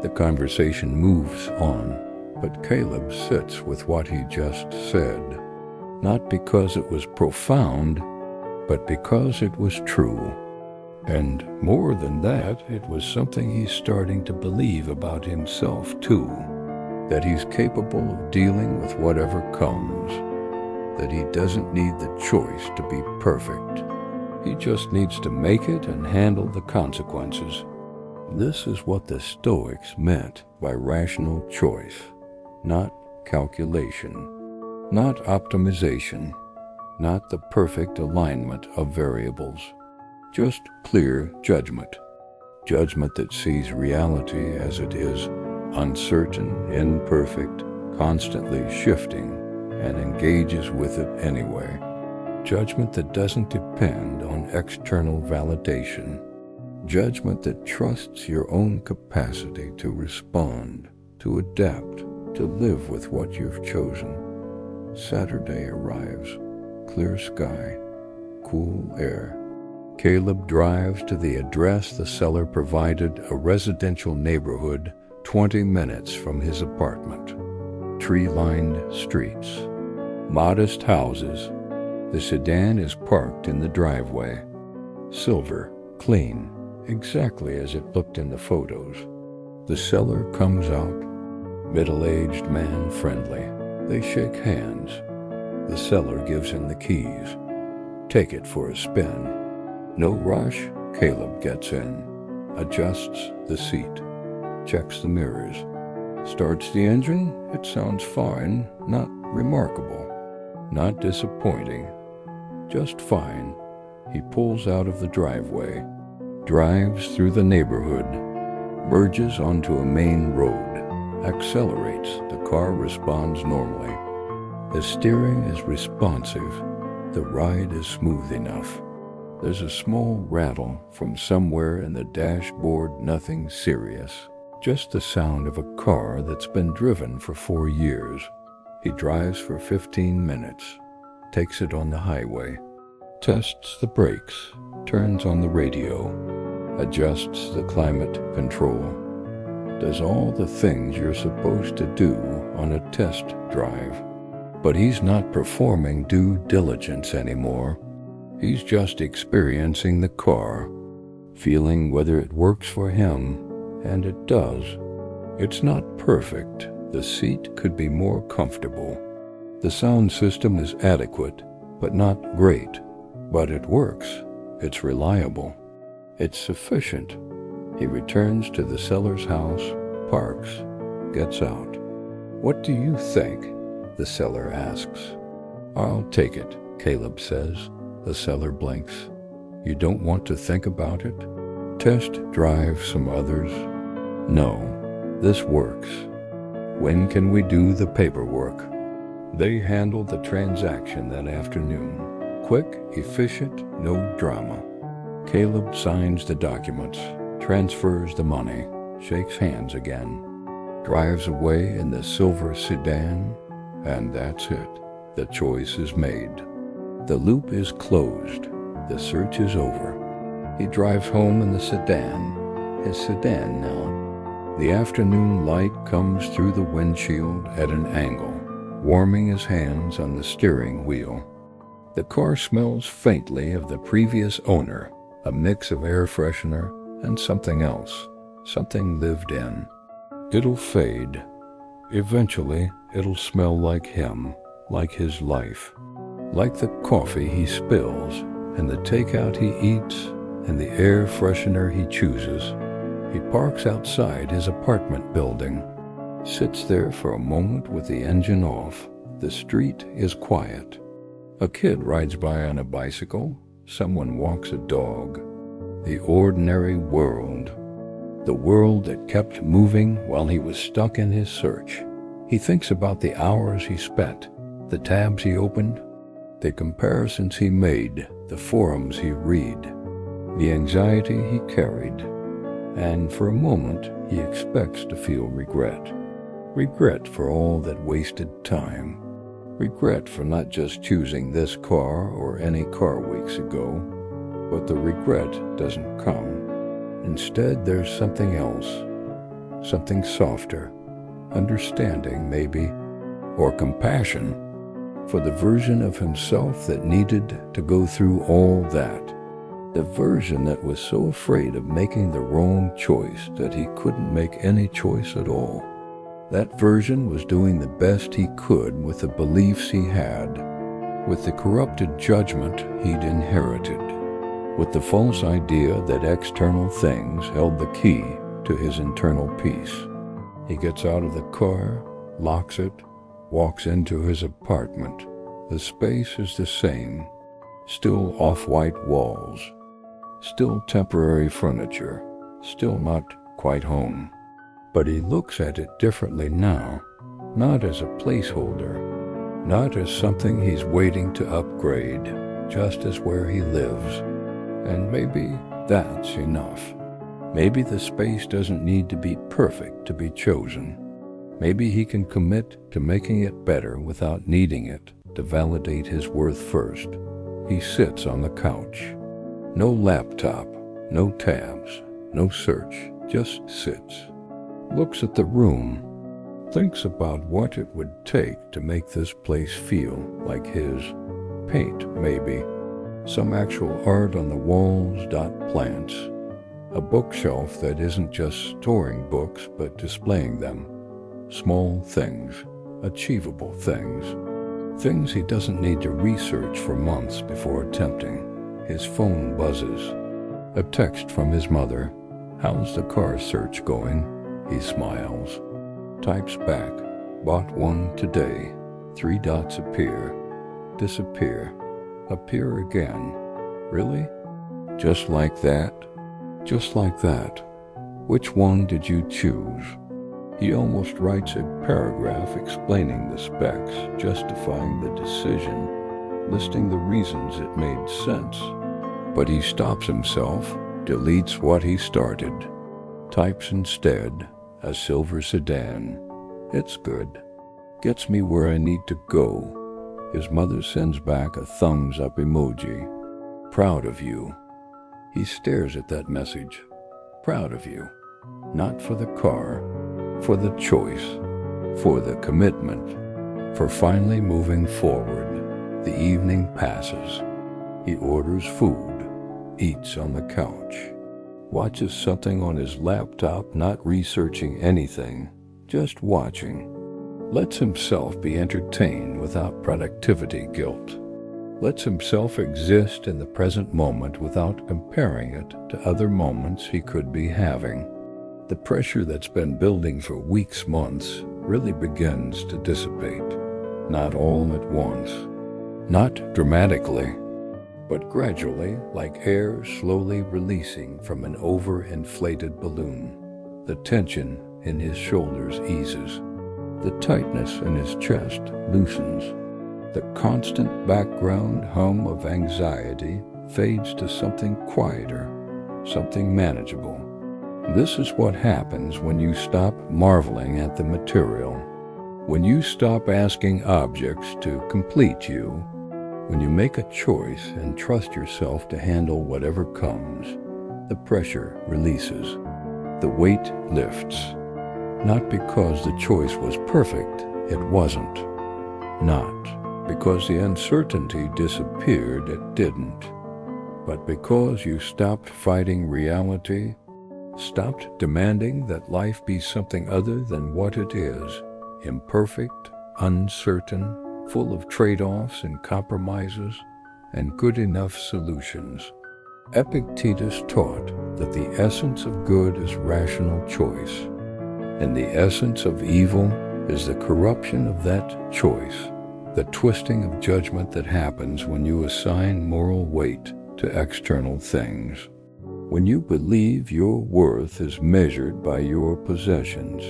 The conversation moves on, but Caleb sits with what he just said. Not because it was profound, but because it was true. And more than that, it was something he's starting to believe about himself too. That he's capable of dealing with whatever comes. That he doesn't need the choice to be perfect. He just needs to make it and handle the consequences. This is what the Stoics meant by rational choice, not calculation, not optimization, not the perfect alignment of variables, just clear judgment. Judgment that sees reality as it is, uncertain, imperfect, constantly shifting, and engages with it anyway. Judgment that doesn't depend on external validation. Judgment that trusts your own capacity to respond, to adapt, to live with what you've chosen. Saturday arrives. Clear sky, cool air. Caleb drives to the address the seller provided, a residential neighborhood 20 minutes from his apartment. Tree-lined streets. Modest houses. The sedan is parked in the driveway. Silver, clean, exactly as it looked in the photos. The seller comes out. Middle-aged man, friendly. They shake hands. The seller gives him the keys. Take it for a spin. No rush, Caleb gets in. Adjusts the seat. Checks the mirrors. Starts the engine. It sounds fine, not remarkable. Not disappointing, just fine. He pulls out of the driveway, drives through the neighborhood, merges onto a main road, accelerates. The car responds normally. The steering is responsive. The ride is smooth enough. There's a small rattle from somewhere in the dashboard, nothing serious. Just the sound of a car that's been driven for 4 years. He drives for 15 minutes, takes it on the highway, tests the brakes, turns on the radio, adjusts the climate control, does all the things you're supposed to do on a test drive. But he's not performing due diligence anymore. He's just experiencing the car, feeling whether it works for him, and it does. It's not perfect. The seat could be more comfortable. The sound system is adequate, but not great. But it works. It's reliable. It's sufficient. He returns to the seller's house, parks, gets out. "What do you think?" the seller asks. "I'll take it," Caleb says. The seller blinks. "You don't want to think about it? Test drive some others?" "No, this works." "When can we do the paperwork?" They handle the transaction that afternoon. Quick, efficient, no drama. Caleb signs the documents, transfers the money, shakes hands again, drives away in the silver sedan, and that's it. The choice is made. The loop is closed. The search is over. He drives home in the sedan, his sedan now. The afternoon light comes through the windshield at an angle, warming his hands on the steering wheel. The car smells faintly of the previous owner, a mix of air freshener and something else, something lived in. It'll fade. Eventually, it'll smell like him, like his life, like the coffee he spills, and the takeout he eats, and the air freshener he chooses. He parks outside his apartment building, sits there for a moment with the engine off. The street is quiet. A kid rides by on a bicycle. Someone walks a dog. The ordinary world. The world that kept moving while he was stuck in his search. He thinks about the hours he spent, the tabs he opened, the comparisons he made, the forums he read, the anxiety he carried, and for a moment he expects to feel regret. Regret for all that wasted time. Regret for not just choosing this car or any car weeks ago. But the regret doesn't come. Instead, there's something else, something softer, understanding maybe, or compassion for the version of himself that needed to go through all that, the version that was so afraid of making the wrong choice that he couldn't make any choice at all. That version was doing the best he could with the beliefs he had, with the corrupted judgment he'd inherited, with the false idea that external things held the key to his internal peace. He gets out of the car, locks it, walks into his apartment. The space is the same, still off-white walls, still temporary furniture, still not quite home. But he looks at it differently now, not as a placeholder, not as something he's waiting to upgrade, just as where he lives. And maybe that's enough. Maybe the space doesn't need to be perfect to be chosen. Maybe he can commit to making it better without needing it to validate his worth first. He sits on the couch. No laptop, no tabs, no search, just sits. Looks at the room. Thinks about what it would take to make this place feel like his. Paint, maybe. Some actual art on the walls, plants. A bookshelf that isn't just storing books but displaying them. Small things, achievable things. Things he doesn't need to research for months before attempting. His phone buzzes. A text from his mother. "How's the car search going?" He smiles. Types back. "Bought one today." 3 dots appear. disappear, appear again. Really? Just like that? Just like that. Which one did you choose? He almost writes a paragraph explaining the specs, justifying the decision, listing the reasons it made sense. But he stops himself, deletes what he started, types instead a silver sedan. It's good. Gets me where I need to go. His mother sends back a thumbs up emoji. Proud of you. He stares at that message. Proud of you. Not for the car, for the choice, for the commitment, for finally moving forward. The evening passes. He orders food, eats on the couch, watches something on his laptop, not researching anything, just watching. Lets himself be entertained without productivity guilt. Lets himself exist in the present moment without comparing it to other moments he could be having. The pressure that's been building for weeks, months, really begins to dissipate. Not all at once. Not dramatically, but gradually, like air slowly releasing from an overinflated balloon. The tension in his shoulders eases. The tightness in his chest loosens. The constant background hum of anxiety fades to something quieter, something manageable. This is what happens when you stop marveling at the material, when you stop asking objects to complete you, when you make a choice and trust yourself to handle whatever comes. The pressure releases. The weight lifts. Not because the choice was perfect, it wasn't. Not because the uncertainty disappeared, it didn't. But because you stopped fighting reality, stopped demanding that life be something other than what it is, imperfect, uncertain, full of trade-offs and compromises, and good enough solutions. Epictetus taught that the essence of good is rational choice, and the essence of evil is the corruption of that choice, the twisting of judgment that happens when you assign moral weight to external things. When you believe your worth is measured by your possessions,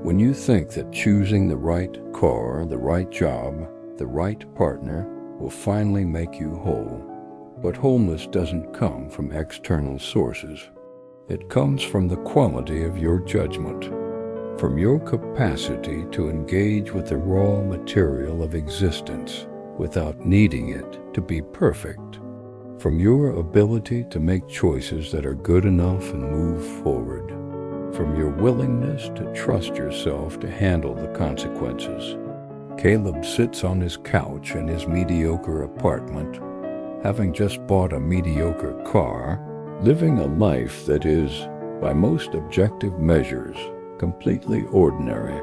when you think that choosing the right car, the right job, the right partner will finally make you whole. But wholeness doesn't come from external sources. It comes from the quality of your judgment, from your capacity to engage with the raw material of existence without needing it to be perfect, from your ability to make choices that are good enough and move forward, from your willingness to trust yourself to handle the consequences. Caleb sits on his couch in his mediocre apartment, having just bought a mediocre car, living a life that is, by most objective measures, completely ordinary.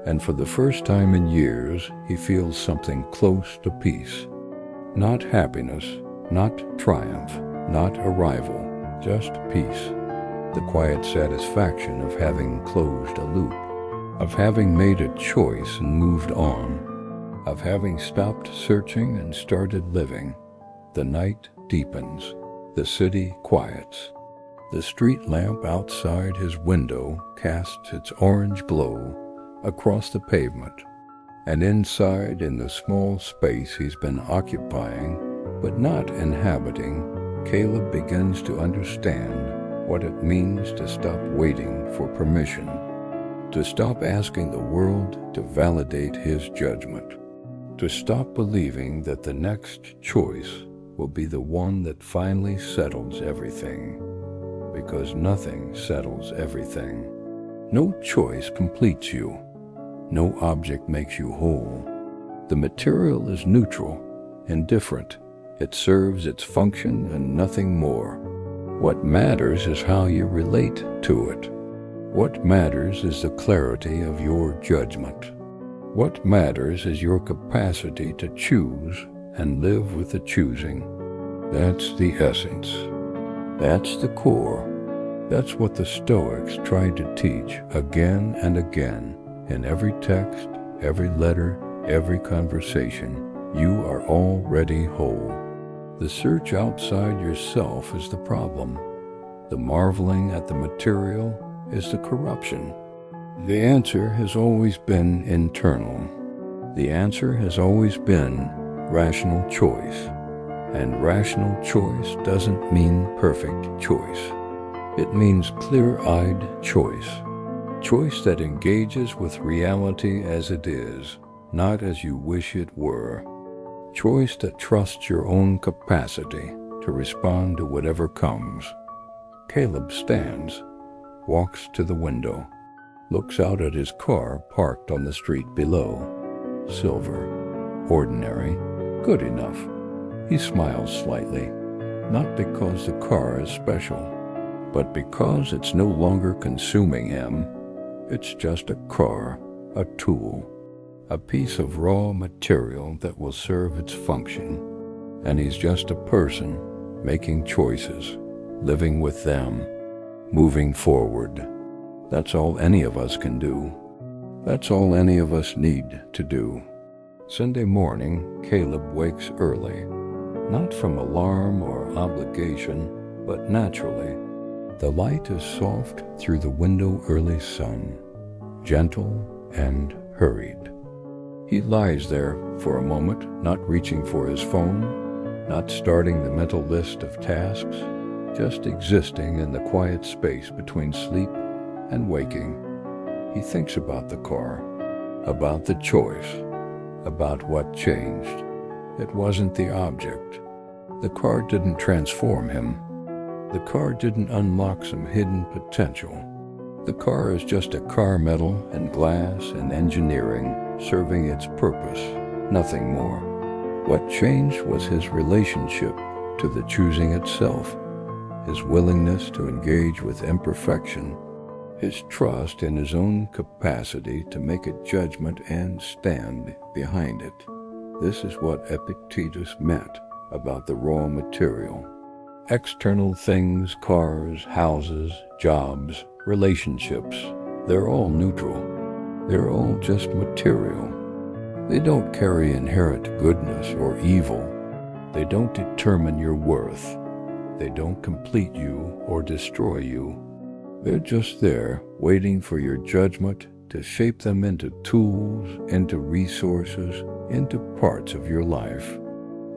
And for the first time in years, he feels something close to peace. Not happiness, not triumph, not arrival, just peace. The quiet satisfaction of having closed a loop, of having made a choice and moved on, of having stopped searching and started living. The night deepens. The city quiets. The street lamp outside his window casts its orange glow across the pavement. And inside, in the small space he's been occupying, but not inhabiting, Caleb begins to understand what it means to stop waiting for permission, to stop asking the world to validate his judgment, to stop believing that the next choice will be the one that finally settles everything, because nothing settles everything. No choice completes you. No object makes you whole. The material is neutral, indifferent. It serves its function and nothing more. What matters is how you relate to it. What matters is the clarity of your judgment. What matters is your capacity to choose and live with the choosing. That's the essence. That's the core. That's what the Stoics tried to teach again and again in every text, every letter, every conversation, You are already whole. The search outside yourself is the problem. The marveling at the material is the corruption. The answer has always been internal. The answer has always been rational choice. And rational choice doesn't mean perfect choice. It means clear-eyed choice. Choice that engages with reality as it is, not as you wish it were. Choice that trusts your own capacity to respond to whatever comes. Caleb stands, walks to the window, looks out at his car parked on the street below. Silver, ordinary, good enough. He smiles slightly, not because the car is special, but because it's no longer consuming him. It's just a car, a tool, a piece of raw material that will serve its function. And he's just a person making choices, living with them, moving forward. That's all any of us can do. That's all any of us need to do. Sunday morning, Caleb wakes early, not from alarm or obligation, but naturally. The light is soft through the window early sun, gentle and hurried. He lies there for a moment, not reaching for his phone, not starting the mental list of tasks, just existing in the quiet space between sleep and waking. He thinks about the car, about the choice, about what changed. It wasn't the object. The car didn't transform him. The car didn't unlock some hidden potential. The car is just a car, metal and glass and engineering, serving its purpose, nothing more. What changed was his relationship to the choosing itself, his willingness to engage with imperfection, his trust in his own capacity to make a judgment and stand behind it. This is what Epictetus meant about the raw material. External things, cars, houses, jobs, relationships, they're all neutral. They're all just material. They don't carry inherent goodness or evil. They don't determine your worth. They don't complete you or destroy you. They're just there, waiting for your judgment to shape them into tools, into resources, into parts of your life.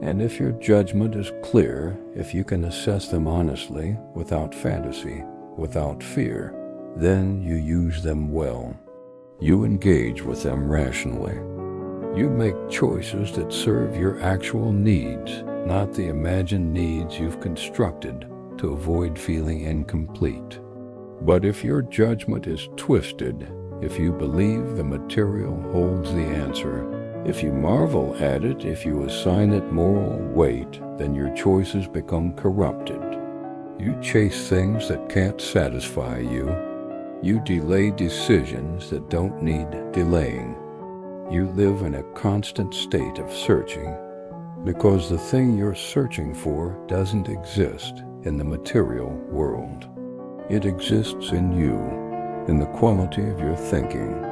And if your judgment is clear, if you can assess them honestly, without fantasy, without fear, then you use them well. You engage with them rationally. You make choices that serve your actual needs, not the imagined needs you've constructed to avoid feeling incomplete. But if your judgment is twisted, if you believe the material holds the answer, if you marvel at it, if you assign it moral weight, then your choices become corrupted. You chase things that can't satisfy you. You delay decisions that don't need delaying. You live in a constant state of searching because the thing you're searching for doesn't exist in the material world. It exists in you, in the quality of your thinking,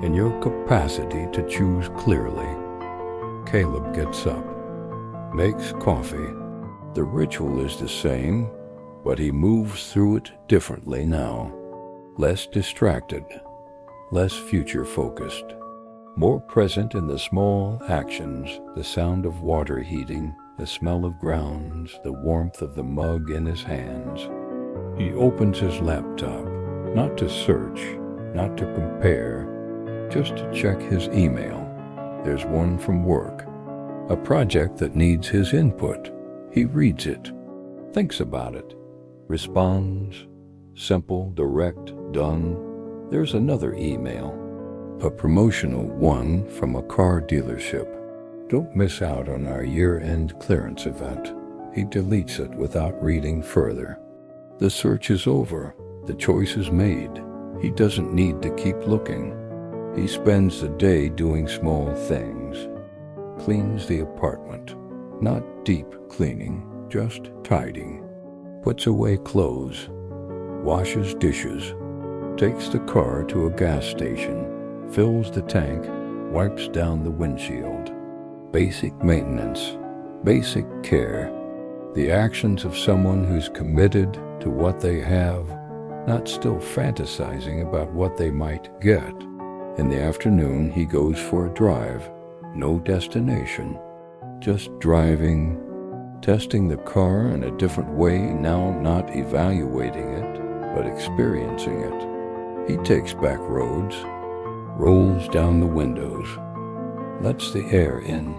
in your capacity to choose clearly. Caleb gets up, makes coffee. The ritual is the same, but he moves through it differently now. Less distracted, less future-focused, more present in the small actions, the sound of water heating, the smell of grounds, the warmth of the mug in his hands. He opens his laptop, not to search, not to compare, just to check his email. There's one from work, a project that needs his input. He reads it, thinks about it, responds. Simple, direct, done. There's another email, a promotional one from a car dealership. Don't miss out on our year-end clearance event. He deletes it without reading further. The search is over. The choice is made. He doesn't need to keep looking. He spends the day doing small things. Cleans the apartment. Not deep cleaning, just tidying. Puts away clothes. Washes dishes, takes the car to a gas station, fills the tank, wipes down the windshield. basic maintenance, basic care, the actions of someone who's committed to what they have, not still fantasizing about what they might get. In the afternoon, he goes for a drive, no destination, just driving, testing the car in a different way, now not evaluating it, but experiencing it. He takes back roads, rolls down the windows, lets the air in.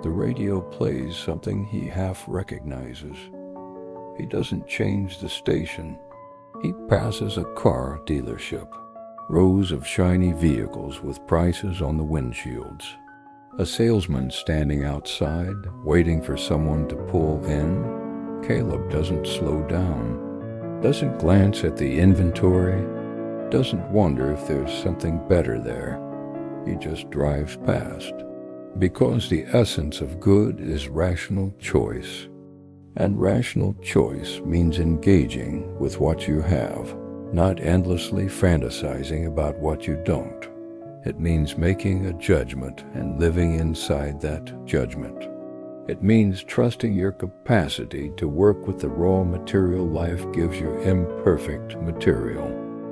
The radio plays something he half recognizes. He doesn't change the station. He passes a car dealership, rows of shiny vehicles with prices on the windshields. A salesman standing outside, waiting for someone to pull in. Caleb doesn't slow down, doesn't glance at the inventory, doesn't wonder if there's something better there. He just drives past. Because the essence of good is rational choice. And rational choice means engaging with what you have, not endlessly fantasizing about what you don't. It means making a judgment and living inside that judgment. It means trusting your capacity to work with the raw material life gives you, imperfect material,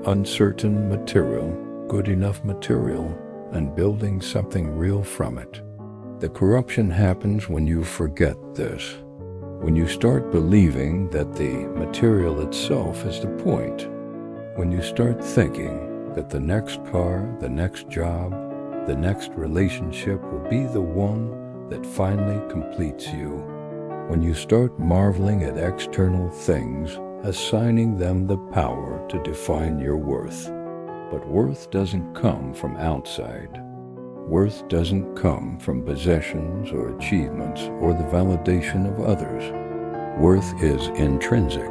uncertain material, good enough material, and building something real from it. The corruption happens when you forget this, when you start believing that the material itself is the point, when you start thinking that the next car, the next job, the next relationship will be the one that finally completes you. When you start marveling at external things, assigning them the power to define your worth. But worth doesn't come from outside. Worth doesn't come from possessions or achievements or the validation of others. Worth is intrinsic.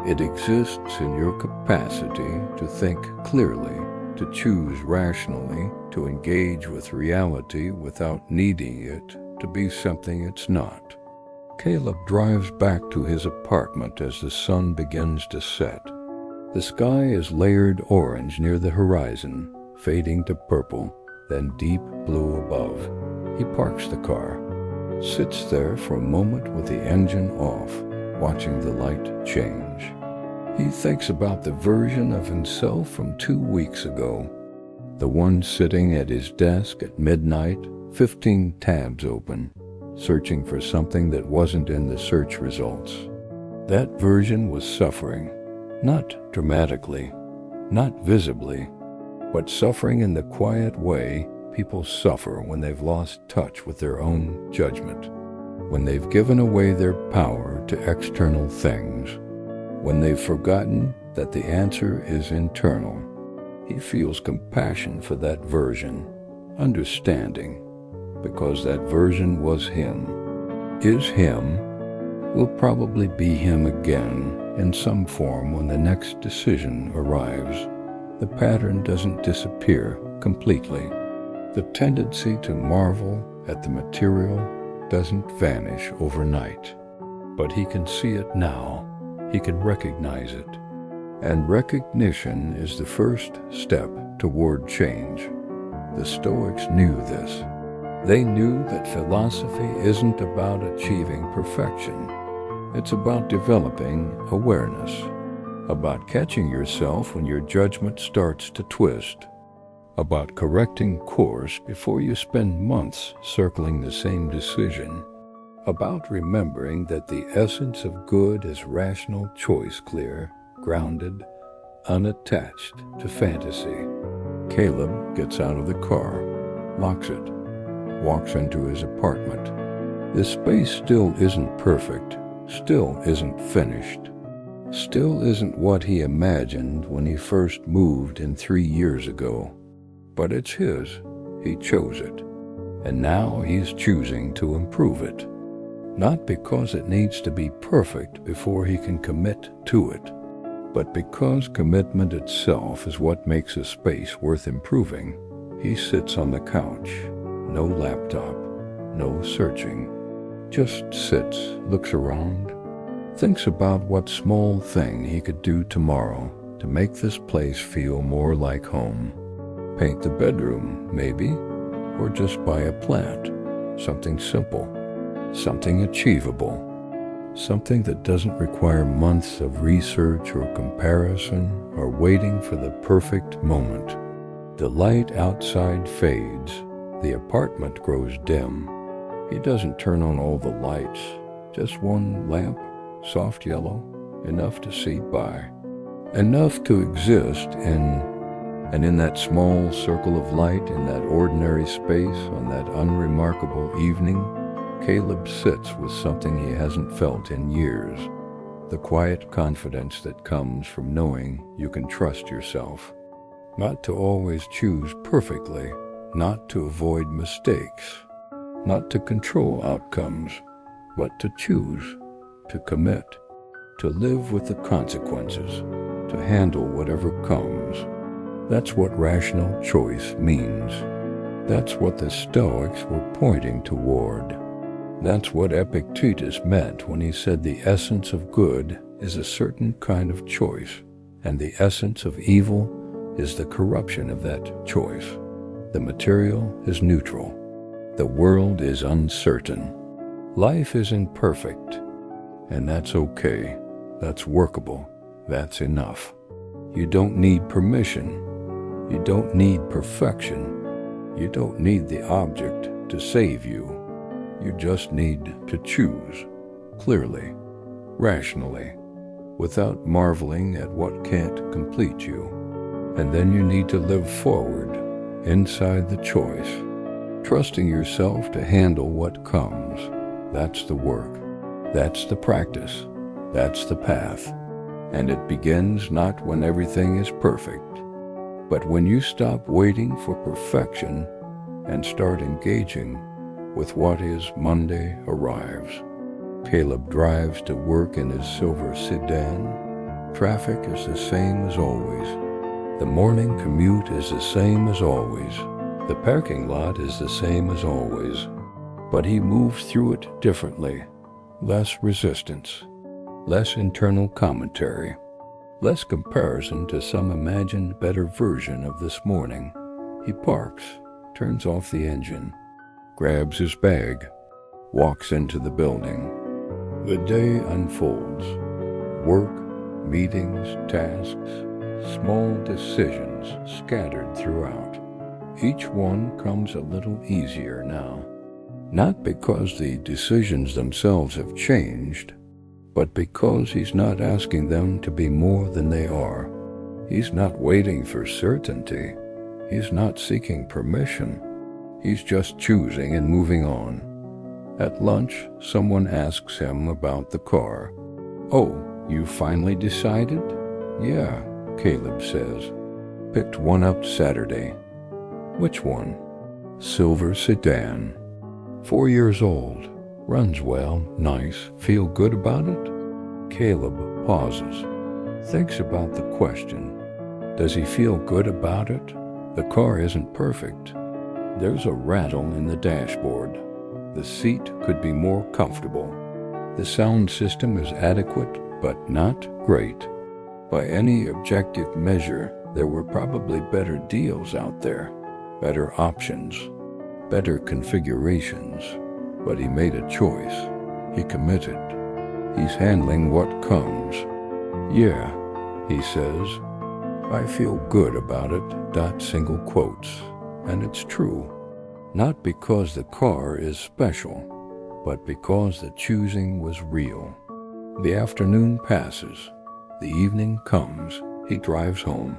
It exists in your capacity to think clearly, to choose rationally, to engage with reality without needing it to be something it's not. Caleb drives back to his apartment as the sun begins to set. The sky is layered orange near the horizon, fading to purple, then deep blue above. He parks the car, sits there for a moment with the engine off, watching the light change. He thinks about the version of himself from 2 weeks ago, the one sitting at his desk at midnight, 15 tabs open, searching for something that wasn't in the search results. That version was suffering, not dramatically, not visibly, but suffering in the quiet way people suffer when they've lost touch with their own judgment, when they've given away their power to external things, when they've forgotten that the answer is internal. He feels compassion for that version, understanding, because that version was him, is him, will probably be him again in some form when the next decision arrives. The pattern doesn't disappear completely. The tendency to marvel at the material doesn't vanish overnight, but he can see it now. He can recognize it. And recognition is the first step toward change. The Stoics knew this. They knew that philosophy isn't about achieving perfection. It's about developing awareness, about catching yourself when your judgment starts to twist, about correcting course before you spend months circling the same decision, about remembering that the essence of good is rational choice, clear, grounded, unattached to fantasy. Caleb gets out of the car, locks it, walks into his apartment. The space still isn't perfect, still isn't finished, still isn't what he imagined when he first moved in 3 years ago. But it's his. He chose it. And now he's choosing to improve it. Not because it needs to be perfect before he can commit to it, but because commitment itself is what makes a space worth improving. He sits on the couch, no laptop, no searching, just sits, looks around, thinks about what small thing he could do tomorrow to make this place feel more like home. Paint the bedroom, maybe, or just buy a plant, something simple, something achievable, something that doesn't require months of research or comparison or waiting for the perfect moment. The light outside fades, the apartment grows dim. He doesn't turn on all the lights, just one lamp, soft yellow, enough to see by, enough to exist in. And in that small circle of light, in that ordinary space, on that unremarkable evening, Caleb sits with something he hasn't felt in years, the quiet confidence that comes from knowing you can trust yourself, not to always choose perfectly, not to avoid mistakes, not to control outcomes, but to choose, to commit, to live with the consequences, to handle whatever comes. That's what rational choice means. That's what the Stoics were pointing toward. That's what Epictetus meant when he said the essence of good is a certain kind of choice, and the essence of evil is the corruption of that choice. The material is neutral. The world is uncertain. Life is imperfect, and that's okay. That's workable. That's enough. You don't need permission. You don't need perfection. You don't need the object to save you. You just need to choose, clearly, rationally, without marveling at what can't complete you. And then you need to live forward, inside the choice, trusting yourself to handle what comes. That's the work. That's the practice. That's the path. And it begins not when everything is perfect, but when you stop waiting for perfection and start engaging with what is. Monday arrives. Caleb drives to work in his silver sedan. Traffic is the same as always. The morning commute is the same as always. The parking lot is the same as always. But he moves through it differently. Less resistance, less internal commentary, less comparison to some imagined better version of this morning. He parks, turns off the engine, grabs his bag, walks into the building. The day unfolds. Work, meetings, tasks, small decisions scattered throughout. Each one comes a little easier now. Not because the decisions themselves have changed, but because he's not asking them to be more than they are. He's not waiting for certainty. He's not seeking permission. He's just choosing and moving on. At lunch, someone asks him about the car. "Oh, you finally decided?" "Yeah," Caleb says. "Picked one up Saturday." "Which one?" "Silver sedan. 4 years old. Runs well, nice. Feel good about it?" Caleb pauses, thinks about the question. Does he feel good about it? The car isn't perfect. There's a rattle in the dashboard. The seat could be more comfortable. The sound system is adequate, but not great. By any objective measure, there were probably better deals out there, better options, better configurations. But he made a choice. He committed. He's handling what comes. "Yeah," he says, "I feel good about it." Single quotes. And it's true. Not because the car is special, but because the choosing was real. The afternoon passes. The evening comes. He drives home.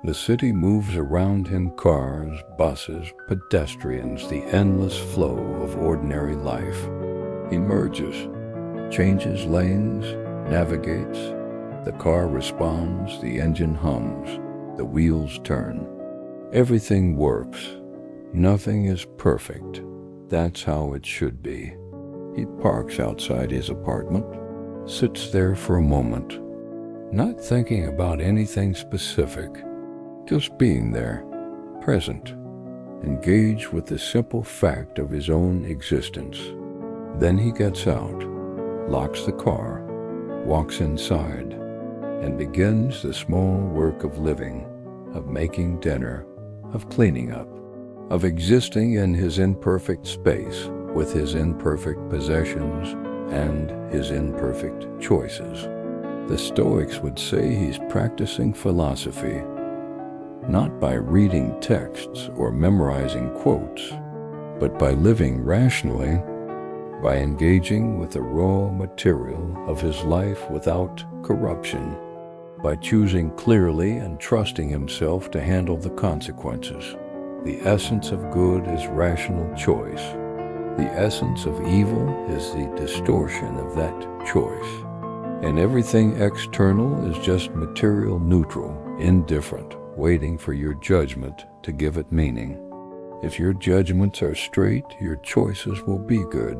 The city moves around him, cars, buses, pedestrians, the endless flow of ordinary life. He merges, changes lanes, navigates. The car responds, the engine hums, the wheels turn. Everything works. Nothing is perfect. That's how it should be. He parks outside his apartment, sits there for a moment, not thinking about anything specific, just being there, present, engaged with the simple fact of his own existence. Then he gets out, locks the car, walks inside, and begins the small work of living, of making dinner, of cleaning up, of existing in his imperfect space, with his imperfect possessions and his imperfect choices. The Stoics would say he's practicing philosophy, not by reading texts or memorizing quotes, but by living rationally, by engaging with the raw material of his life without corruption, by choosing clearly and trusting himself to handle the consequences. The essence of good is rational choice. The essence of evil is the distortion of that choice. And everything external is just material neutral, indifferent, waiting for your judgment to give it meaning. If your judgments are straight, your choices will be good.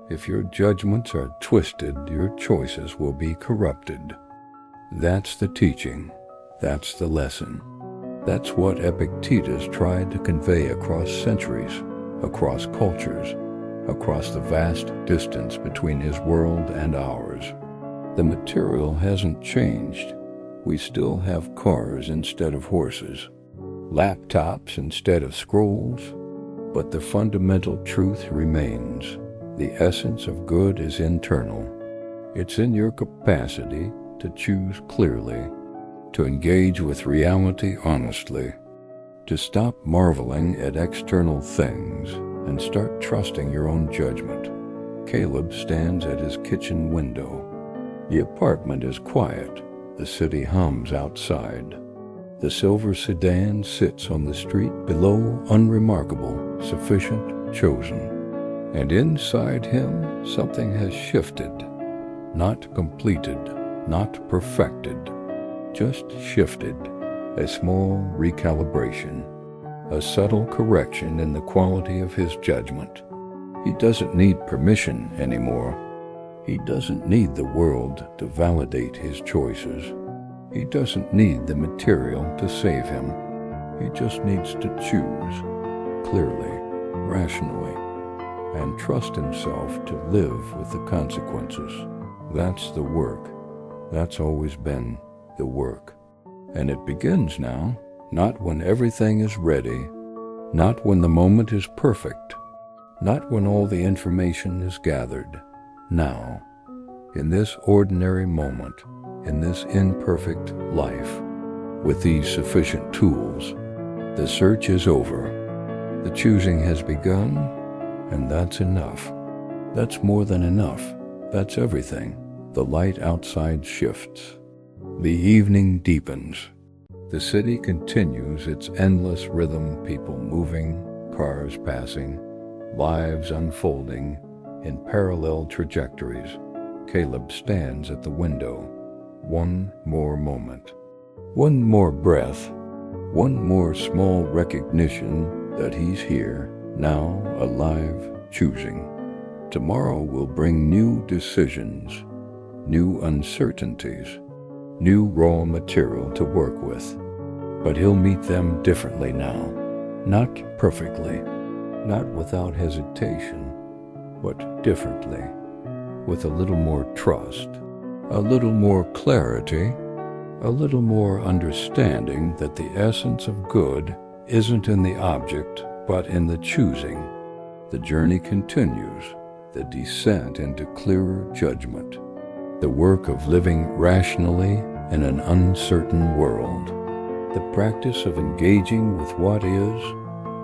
If your judgments are twisted, your choices will be corrupted. That's the teaching. That's the lesson. That's what Epictetus tried to convey across centuries, across cultures, across the vast distance between his world and ours. The material hasn't changed. We still have cars instead of horses, laptops instead of scrolls, but the fundamental truth remains. The essence of good is internal. It's in your capacity to choose clearly, to engage with reality honestly, to stop marveling at external things and start trusting your own judgment. Caleb stands at his kitchen window. The apartment is quiet. The city hums outside. The silver sedan sits on the street below, unremarkable, sufficient, chosen. And inside him, something has shifted, not completed, not perfected, just shifted, a small recalibration, a subtle correction in the quality of his judgment. He doesn't need permission anymore. He doesn't need the world to validate his choices. He doesn't need the material to save him. He just needs to choose, clearly, rationally, and trust himself to live with the consequences. That's the work. That's always been the work. And it begins now, not when everything is ready, not when the moment is perfect, not when all the information is gathered. Now, in this ordinary moment, in this imperfect life, with these sufficient tools, the search is over. The choosing has begun, and that's enough. That's more than enough. That's everything. The light outside shifts. The evening deepens. The city continues its endless rhythm, people moving, cars passing, lives unfolding in parallel trajectories. Caleb stands at the window. One more moment. One more breath. One more small recognition that he's here, now, alive, choosing. Tomorrow will bring new decisions, new uncertainties, new raw material to work with. But he'll meet them differently now. Not perfectly, not without hesitation, but differently, with a little more trust, a little more clarity, a little more understanding that the essence of good isn't in the object, but in the choosing. The journey continues, the descent into clearer judgment, the work of living rationally in an uncertain world, the practice of engaging with what is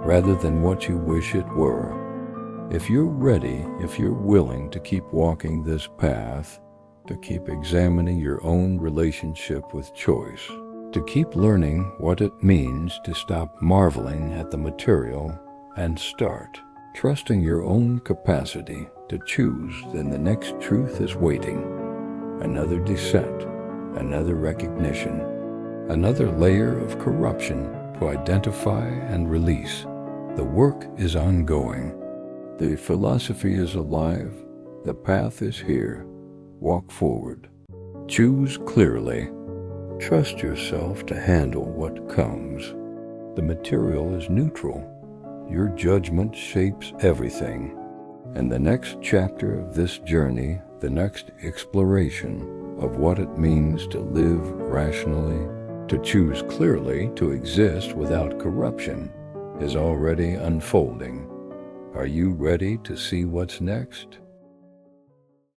rather than what you wish it were. If you're ready, if you're willing to keep walking this path, to keep examining your own relationship with choice, to keep learning what it means to stop marveling at the material and start trusting your own capacity to choose, then the next truth is waiting. Another descent, another recognition, another layer of corruption to identify and release. The work is ongoing. The philosophy is alive. The path is here. Walk forward. Choose clearly. Trust yourself to handle what comes. The material is neutral. Your judgment shapes everything. And the next chapter of this journey, the next exploration of what it means to live rationally, to choose clearly, to exist without corruption, is already unfolding. Are you ready to see what's next?